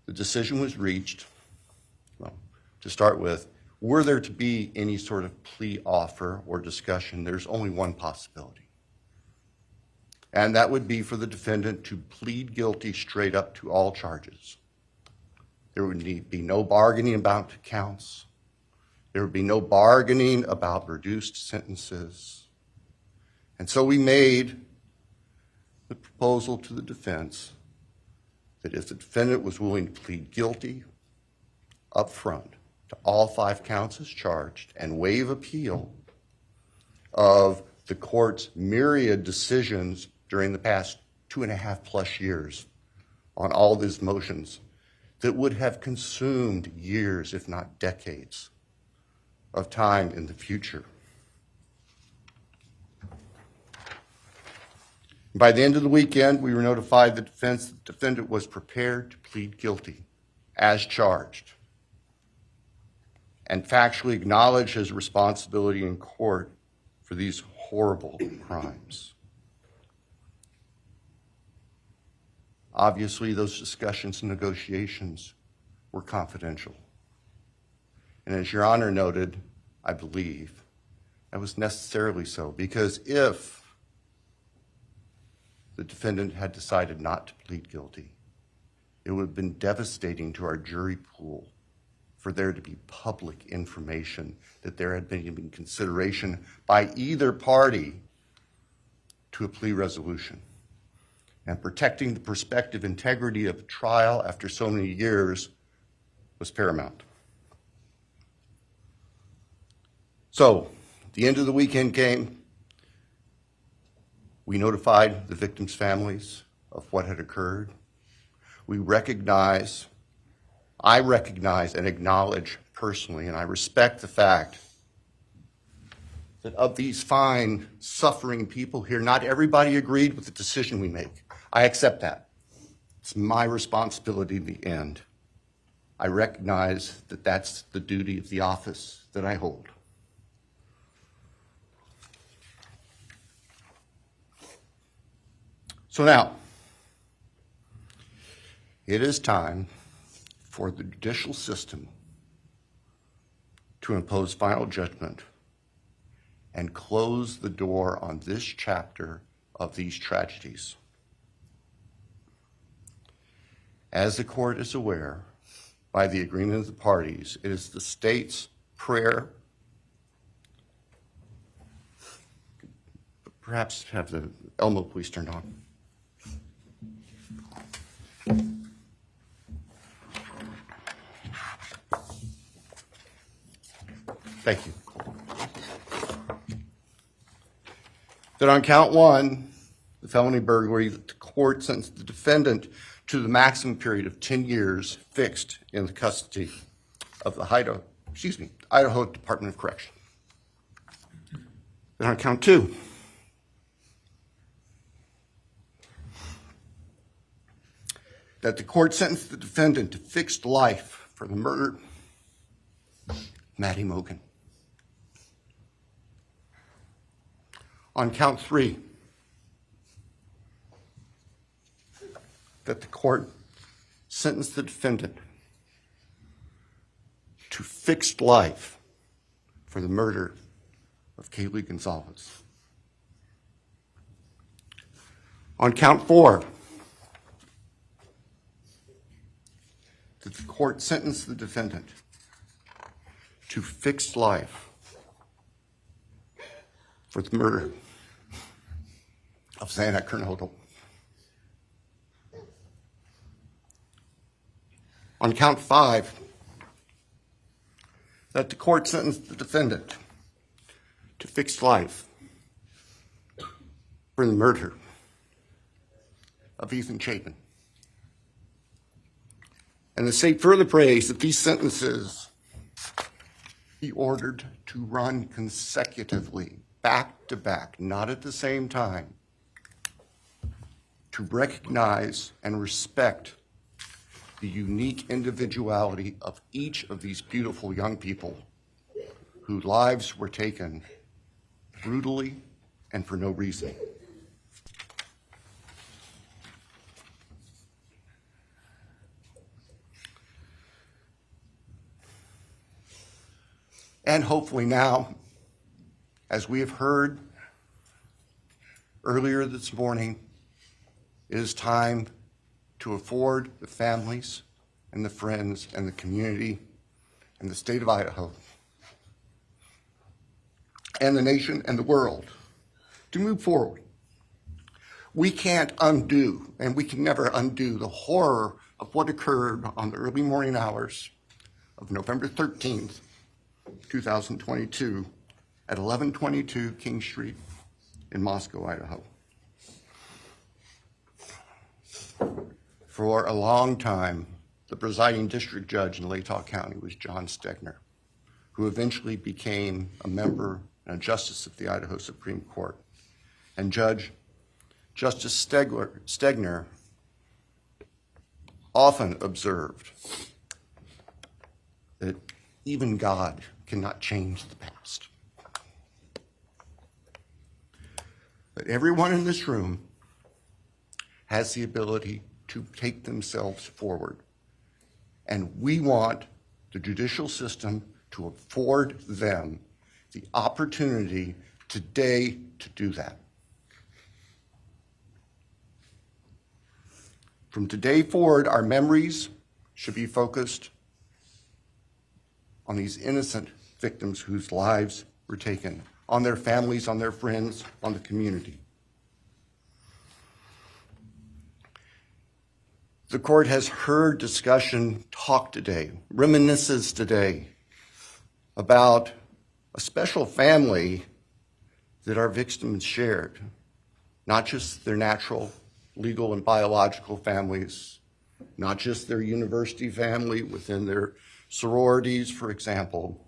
the decision was reached, well, to start with, were there to be any sort of plea offer or discussion, there's only one possibility. And that would be for the defendant to plead guilty straight up to all charges. There would be no bargaining about counts. There would be no bargaining about reduced sentences. And so we made the proposal to the defense that if the defendant was willing to plead guilty up front to all 5 counts as charged and waive appeal of the court's myriad decisions during the past 2.5+ years on all of his motions that would have consumed years, if not decades, of time in the future. By the end of the weekend, we were notified the defendant was prepared to plead guilty as charged and factually acknowledge his responsibility in court for these horrible crimes. Obviously, those discussions and negotiations were confidential. And as Your Honor noted, I believe, that was necessarily so, because if the defendant had decided not to plead guilty, it would have been devastating to our jury pool for there to be public information that there had been consideration by either party to a plea resolution. And protecting the prospective integrity of the trial after so many years was paramount. So, the end of the weekend came. We notified the victims' families of what had occurred. I recognize and acknowledge personally, and I respect the fact that of these fine, suffering people here, not everybody agreed with the decision we make. I accept that. It's my responsibility in the end. I recognize that that's the duty of the office that I hold. So now, it is time for the judicial system to impose final judgment and close the door on this chapter of these tragedies. As the court is aware, by the agreement of the parties, it is the state's prayer. Perhaps have the Elmo police turned on. Thank you. That on count 1, the felony burglary, that the court sentenced the defendant to the maximum period of 10 years fixed in the custody of the Idaho Department of Correction. Then on count 2, that the court sentenced the defendant to fixed life for the murder of Maddie Mogan. On count 3, that the court sentenced the defendant to fixed life for the murder of Christy Gonzalez. On count 4, that the court sentenced the defendant to fixed life for the murder of Jasmine Kernodal. On count 5, that the court sentenced the defendant to fixed life for the murder of Ethan Chapin. And the state further prays that these sentences be ordered to run consecutively, back to back, not at the same time, to recognize and respect the unique individuality of each of these beautiful young people whose lives were taken brutally and for no reason. And hopefully now, as we have heard earlier this morning, it is time to afford the families and the friends and the community and the state of Idaho and the nation and the world to move forward. We can't undo, and we can never undo, the horror of what occurred on the early morning hours of November 13th, 2022 at 1122 King Street in Moscow, Idaho. For a long time, the presiding district judge in Latah County was John Stegner, who eventually became a member and a justice of the Idaho Supreme Court. And Justice Stegner often observed that even God cannot change the past. But everyone in this room has the ability to take themselves forward. And we want the judicial system to afford them the opportunity today to do that. From today forward, our memories should be focused on these innocent victims whose lives were taken, on their families, on their friends, on the community. The court has heard discussion, talk today, reminiscences today about a special family that our victims shared, not just their natural, legal, and biological families, not just their university family within their sororities, for example.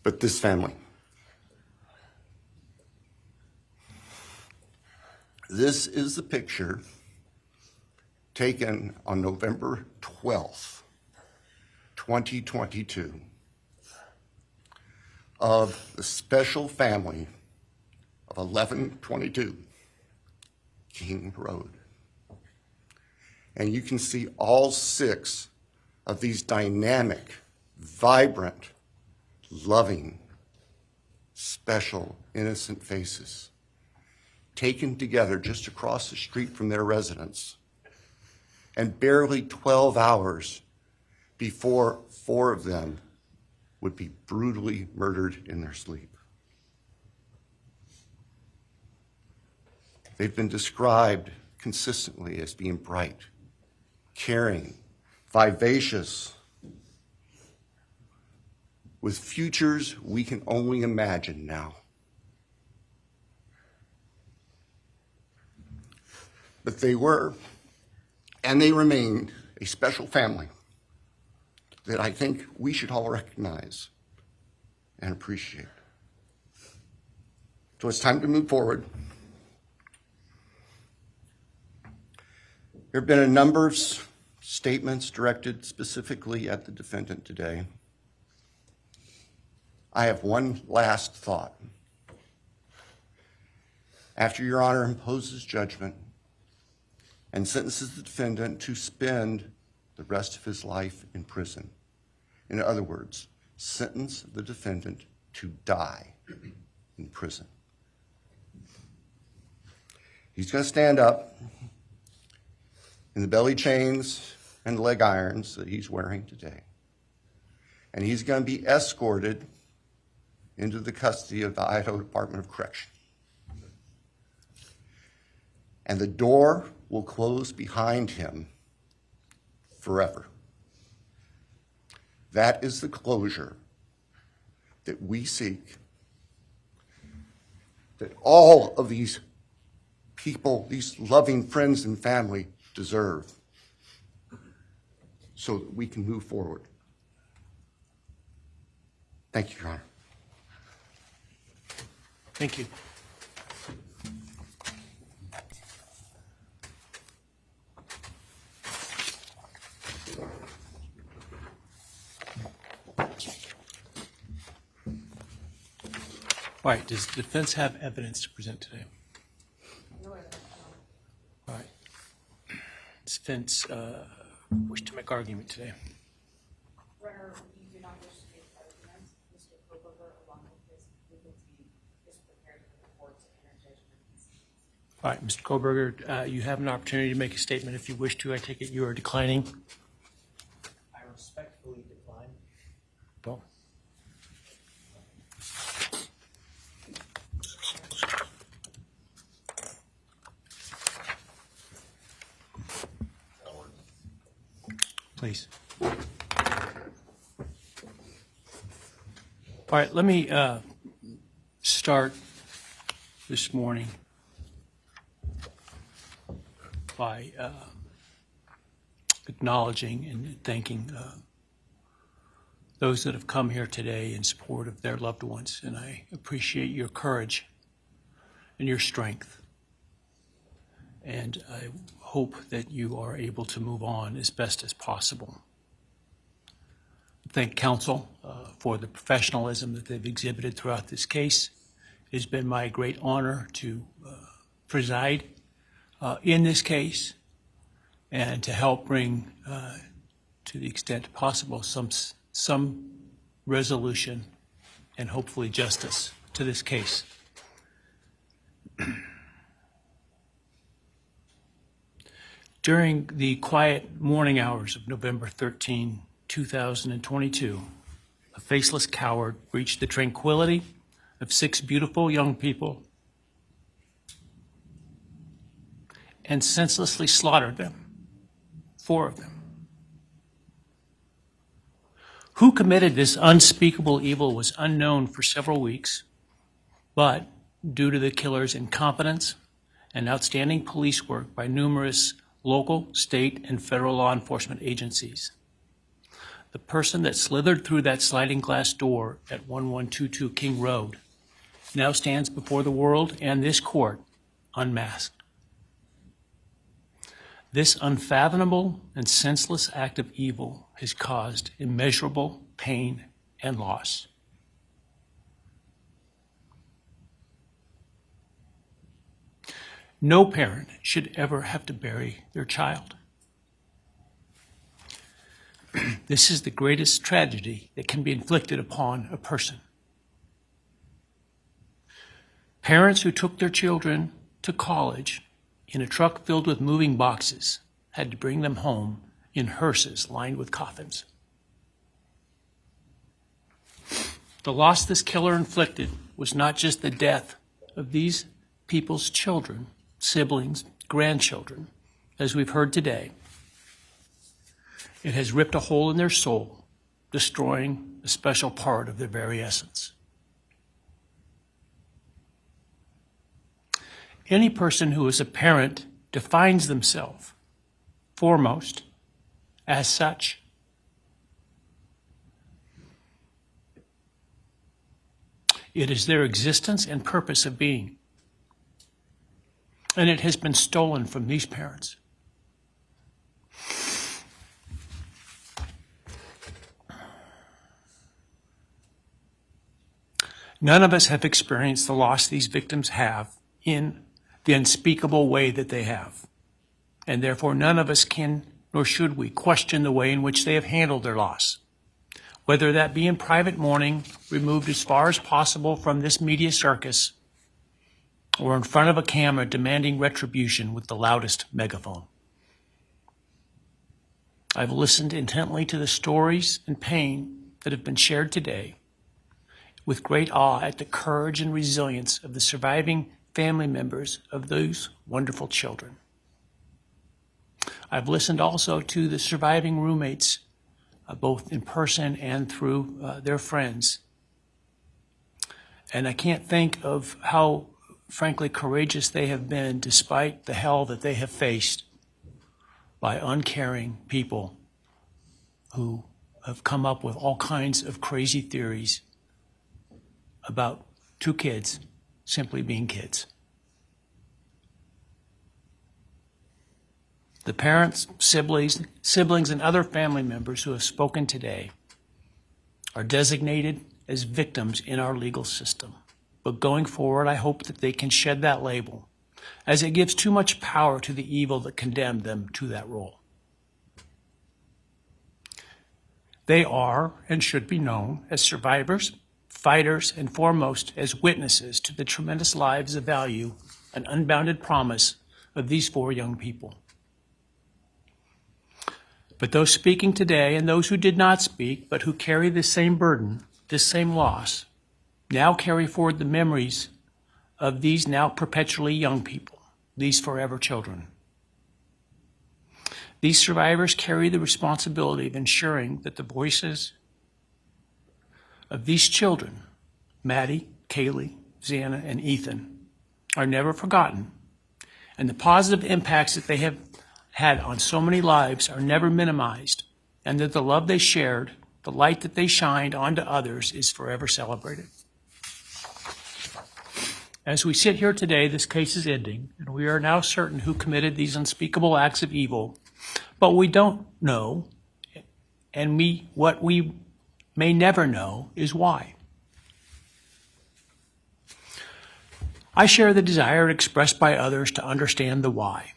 But this family. This is the picture taken on November 12th, 2022, of the special family of 1122 King Road. And you can see all 6 of these dynamic, vibrant, loving, special, innocent faces taken together just across the street from their residence, and barely 12 hours before 4 of them would be brutally murdered in their sleep. They've been described consistently as being bright, caring, vivacious, with futures we can only imagine now. But they were, and they remain, a special family that I think we should all recognize and appreciate. So it's time to move forward. There have been a number of statements directed specifically at the defendant today, I have one last thought. After Your Honor imposes judgment and sentences the defendant to spend the rest of his life in prison, in other words, sentence the defendant to die in prison, he's going to stand up in the belly chains and leg irons that he's wearing today, and he's going to be escorted into the custody of the Idaho Department of Correction. And the door will close behind him forever. That is the closure that we seek, that all of these people, these loving friends and family deserve, so that we can move forward. Thank you, Your Honor. Thank you. All right, does the defense have evidence to present today? No evidence. All right. Does the defense wish to make argument today? Runner, we do not wish to make arguments. Mr. Kohberger, along with his legal team, is prepared for the court to enter judgment. All right, Mr. Kohberger, you have an opportunity to make a statement if you wish to. I take it you are declining. I respectfully decline. Well. Please. All right, let me start this morning by acknowledging and thanking those that have come here today in support of their loved ones, and I appreciate your courage and your strength. And I hope that you are able to move on as best as possible. Thank counsel for the professionalism that they've exhibited throughout this case. It has been my great honor to preside in this case and to help bring, to the extent possible, some resolution and hopefully justice to this case. During the quiet morning hours of November 13, 2022, a faceless coward breached the tranquility of 6 beautiful young people and senselessly slaughtered them, 4 of them. Who committed this unspeakable evil was unknown for several weeks, but due to the killer's incompetence and outstanding police work by numerous local, state, and federal law enforcement agencies, the person that slithered through that sliding glass door at 1122 King Road now stands before the world and this court unmasked. This unfathomable and senseless act of evil has caused immeasurable pain and loss. No parent should ever have to bury their child. This is the greatest tragedy that can be inflicted upon a person. Parents who took their children to college in a truck filled with moving boxes had to bring them home in hearses lined with coffins. The loss this killer inflicted was not just the death of these people's children, siblings, grandchildren, as we've heard today. It has ripped a hole in their soul, destroying a special part of their very essence. Any person who is a parent defines themselves foremost as such. It is their existence and purpose of being. And it has been stolen from these parents. None of us have experienced the loss these victims have in the unspeakable way that they have. And therefore, none of us can, nor should we, question the way in which they have handled their loss. Whether that be in private mourning, removed as far as possible from this media circus, or in front of a camera demanding retribution with the loudest megaphone. I've listened intently to the stories and pain that have been shared today, with great awe at the courage and resilience of the surviving family members of those wonderful children. I've listened also to the surviving roommates, both in person and through their friends. And I can't think of how, frankly, courageous they have been despite the hell that they have faced by uncaring people who have come up with all kinds of crazy theories about two kids simply being kids. The parents, siblings, and other family members who have spoken today are designated as victims in our legal system. But going forward, I hope that they can shed that label, as it gives too much power to the evil that condemned them to that role. They are and should be known as survivors, fighters, and foremost as witnesses to the tremendous lives of value and unbounded promise of these four young people. But those speaking today and those who did not speak, but who carry this same burden, this same loss, now carry forward the memories of these now perpetually young people, these forever children. These survivors carry the responsibility of ensuring that the voices of these children, Maddie, Kaylee, Xana, and Ethan, are never forgotten, and the positive impacts that they have had on so many lives are never minimized, and that the love they shared, the light that they shined onto others, is forever celebrated. As we sit here today, this case is ending, and we are now certain who committed these unspeakable acts of evil, but we don't know, and what we may never know is why. I share the desire expressed by others to understand the why.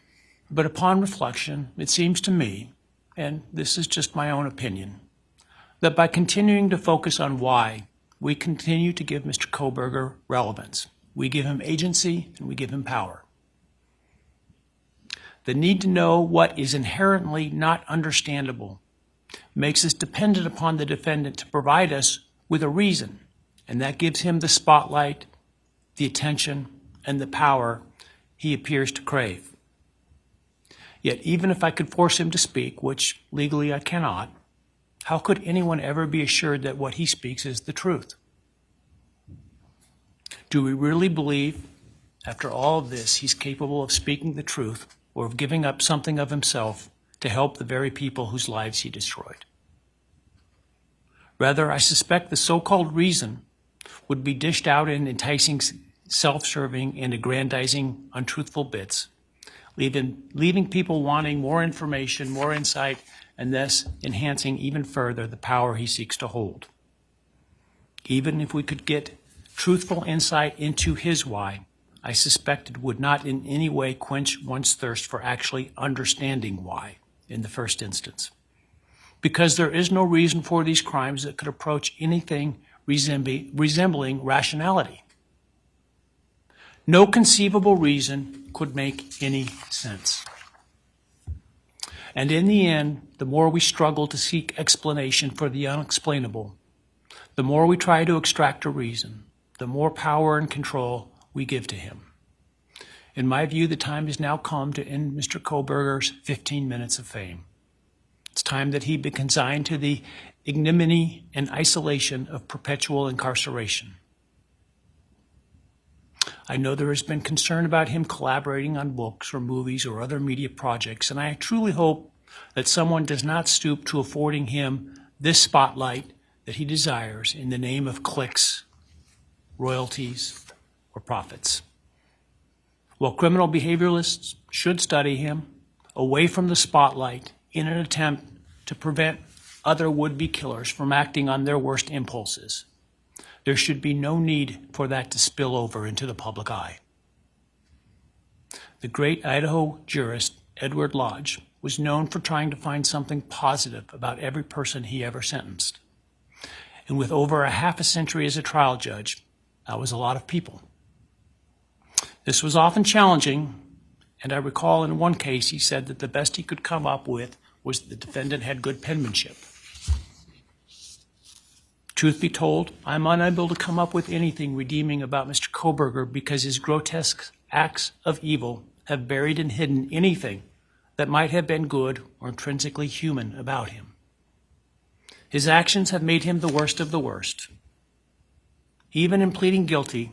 But upon reflection, it seems to me, and this is just my own opinion, that by continuing to focus on why, we continue to give Mr. Kohberger relevance. We give him agency and we give him power. The need to know what is inherently not understandable makes us dependent upon the defendant to provide us with a reason, and that gives him the spotlight, the attention, and the power he appears to crave. Yet even if I could force him to speak, which legally I cannot, how could anyone ever be assured that what he speaks is the truth? Do we really believe, after all of this, he's capable of speaking the truth or of giving up something of himself to help the very people whose lives he destroyed? Rather, I suspect the so-called reason would be dished out in enticing, self-serving, and aggrandizing untruthful bits, leaving people wanting more information, more insight, and thus enhancing even further the power he seeks to hold. Even if we could get truthful insight into his why, I suspect it would not in any way quench one's thirst for actually understanding why in the first instance. Because there is no reason for these crimes that could approach anything resembling rationality. No conceivable reason could make any sense. And in the end, the more we struggle to seek explanation for the unexplainable, the more we try to extract a reason, the more power and control we give to him. In my view, the time has now come to end Mr. Kohberger's 15 minutes of fame. It's time that he be consigned to the ignominy and isolation of perpetual incarceration. I know there has been concern about him collaborating on books or movies or other media projects, and I truly hope that someone does not stoop to affording him this spotlight that he desires in the name of clicks, royalties, or profits. While criminal behavioralists should study him away from the spotlight in an attempt to prevent other would-be killers from acting on their worst impulses, There should be no need for that to spill over into the public eye. The great Idaho jurist Edward Lodge was known for trying to find something positive about every person he ever sentenced. And with over a half a century as a trial judge, that was a lot of people. This was often challenging, and I recall in one case he said that the best he could come up with was the defendant had good penmanship. Truth be told, I'm unable to come up with anything redeeming about Mr. Kohberger because his grotesque acts of evil have buried and hidden anything that might have been good or intrinsically human about him. His actions have made him the worst of the worst. Even in pleading guilty,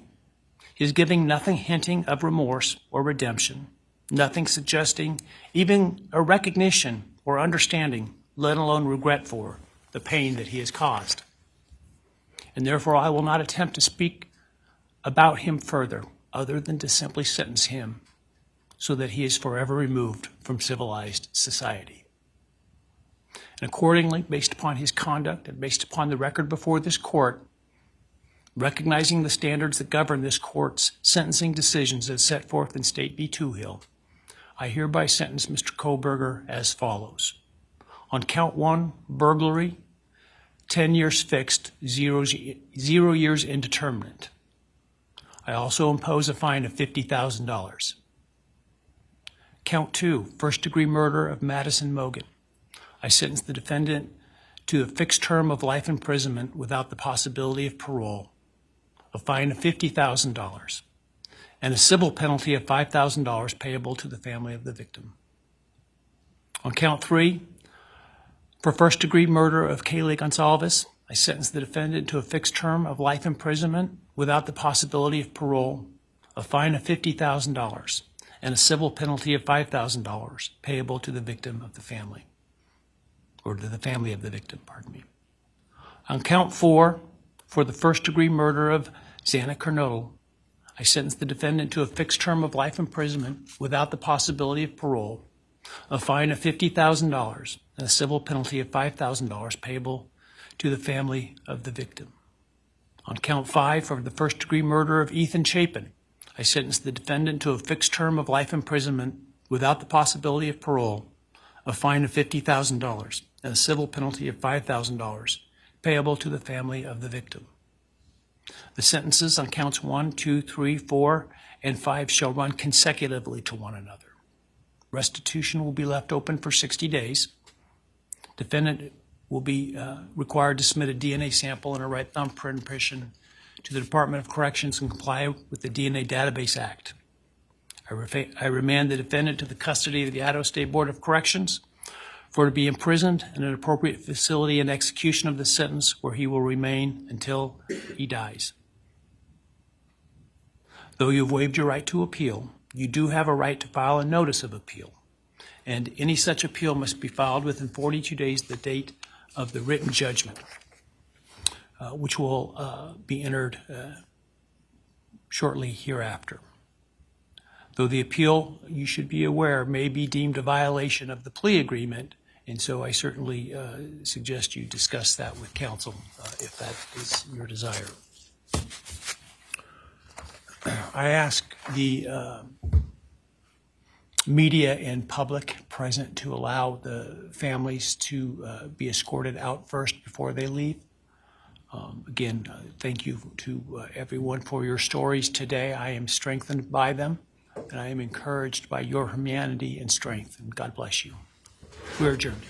he is giving nothing hinting of remorse or redemption, nothing suggesting even a recognition or understanding, let alone regret for the pain that he has caused. And therefore I will not attempt to speak about him further, other than to simply sentence him so that he is forever removed from civilized society. And accordingly, based upon his conduct and based upon the record before this court, recognizing the standards that govern this court's sentencing decisions as set forth in State v. Toohill, I hereby sentence Mr. Kohberger as follows. On count 1, burglary, 10 years fixed, 0 years indeterminate. I also impose a fine of $50,000. Count 2, first-degree murder of Madison Mogan. I sentence the defendant to a fixed term of life imprisonment without the possibility of parole, a fine of $50,000, and a civil penalty of $5,000 payable to the family of the victim. On count 3, for first-degree murder of Cara Gonzalez, I sentence the defendant to a fixed term of life imprisonment without the possibility of parole, a fine of $50,000, and a civil penalty of $5,000 payable to the victim of the family, or to the family of the victim, pardon me. On count 4, for the first-degree murder of Jasmine Kernodal, I sentence the defendant to a fixed term of life imprisonment without the possibility of parole, a fine of $50,000, and a civil penalty of $5,000 payable to the family of the victim. On count 5, for the first-degree murder of Ethan Chapin, I sentence the defendant to a fixed term of life imprisonment without the possibility of parole, a fine of $50,000, and a civil penalty of $5,000 payable to the family of the victim. The sentences on counts 1, 2, 3, 4, and 5 shall run consecutively to one another. Restitution will be left open for 60 days. Defendant will be required to submit a DNA sample and a right thumbprint impression to the Department of Corrections and comply with the DNA Database Act. I remand the defendant to the custody of the Idaho State Board of Corrections for to be imprisoned in an appropriate facility in execution of the sentence where he will remain until he dies. Though you have waived your right to appeal, you do have a right to file a notice of appeal, and any such appeal must be filed within 42 days of the date of the written judgment, which will be entered shortly hereafter. Though the appeal, you should be aware, may be deemed a violation of the plea agreement, and so I certainly suggest you discuss that with counsel if that is your desire. I ask the media and public present to allow the families to be escorted out first before they leave. Again, thank you to everyone for your stories today. I am strengthened by them, and I am encouraged by your humanity and strength, and God bless you. We're adjourned.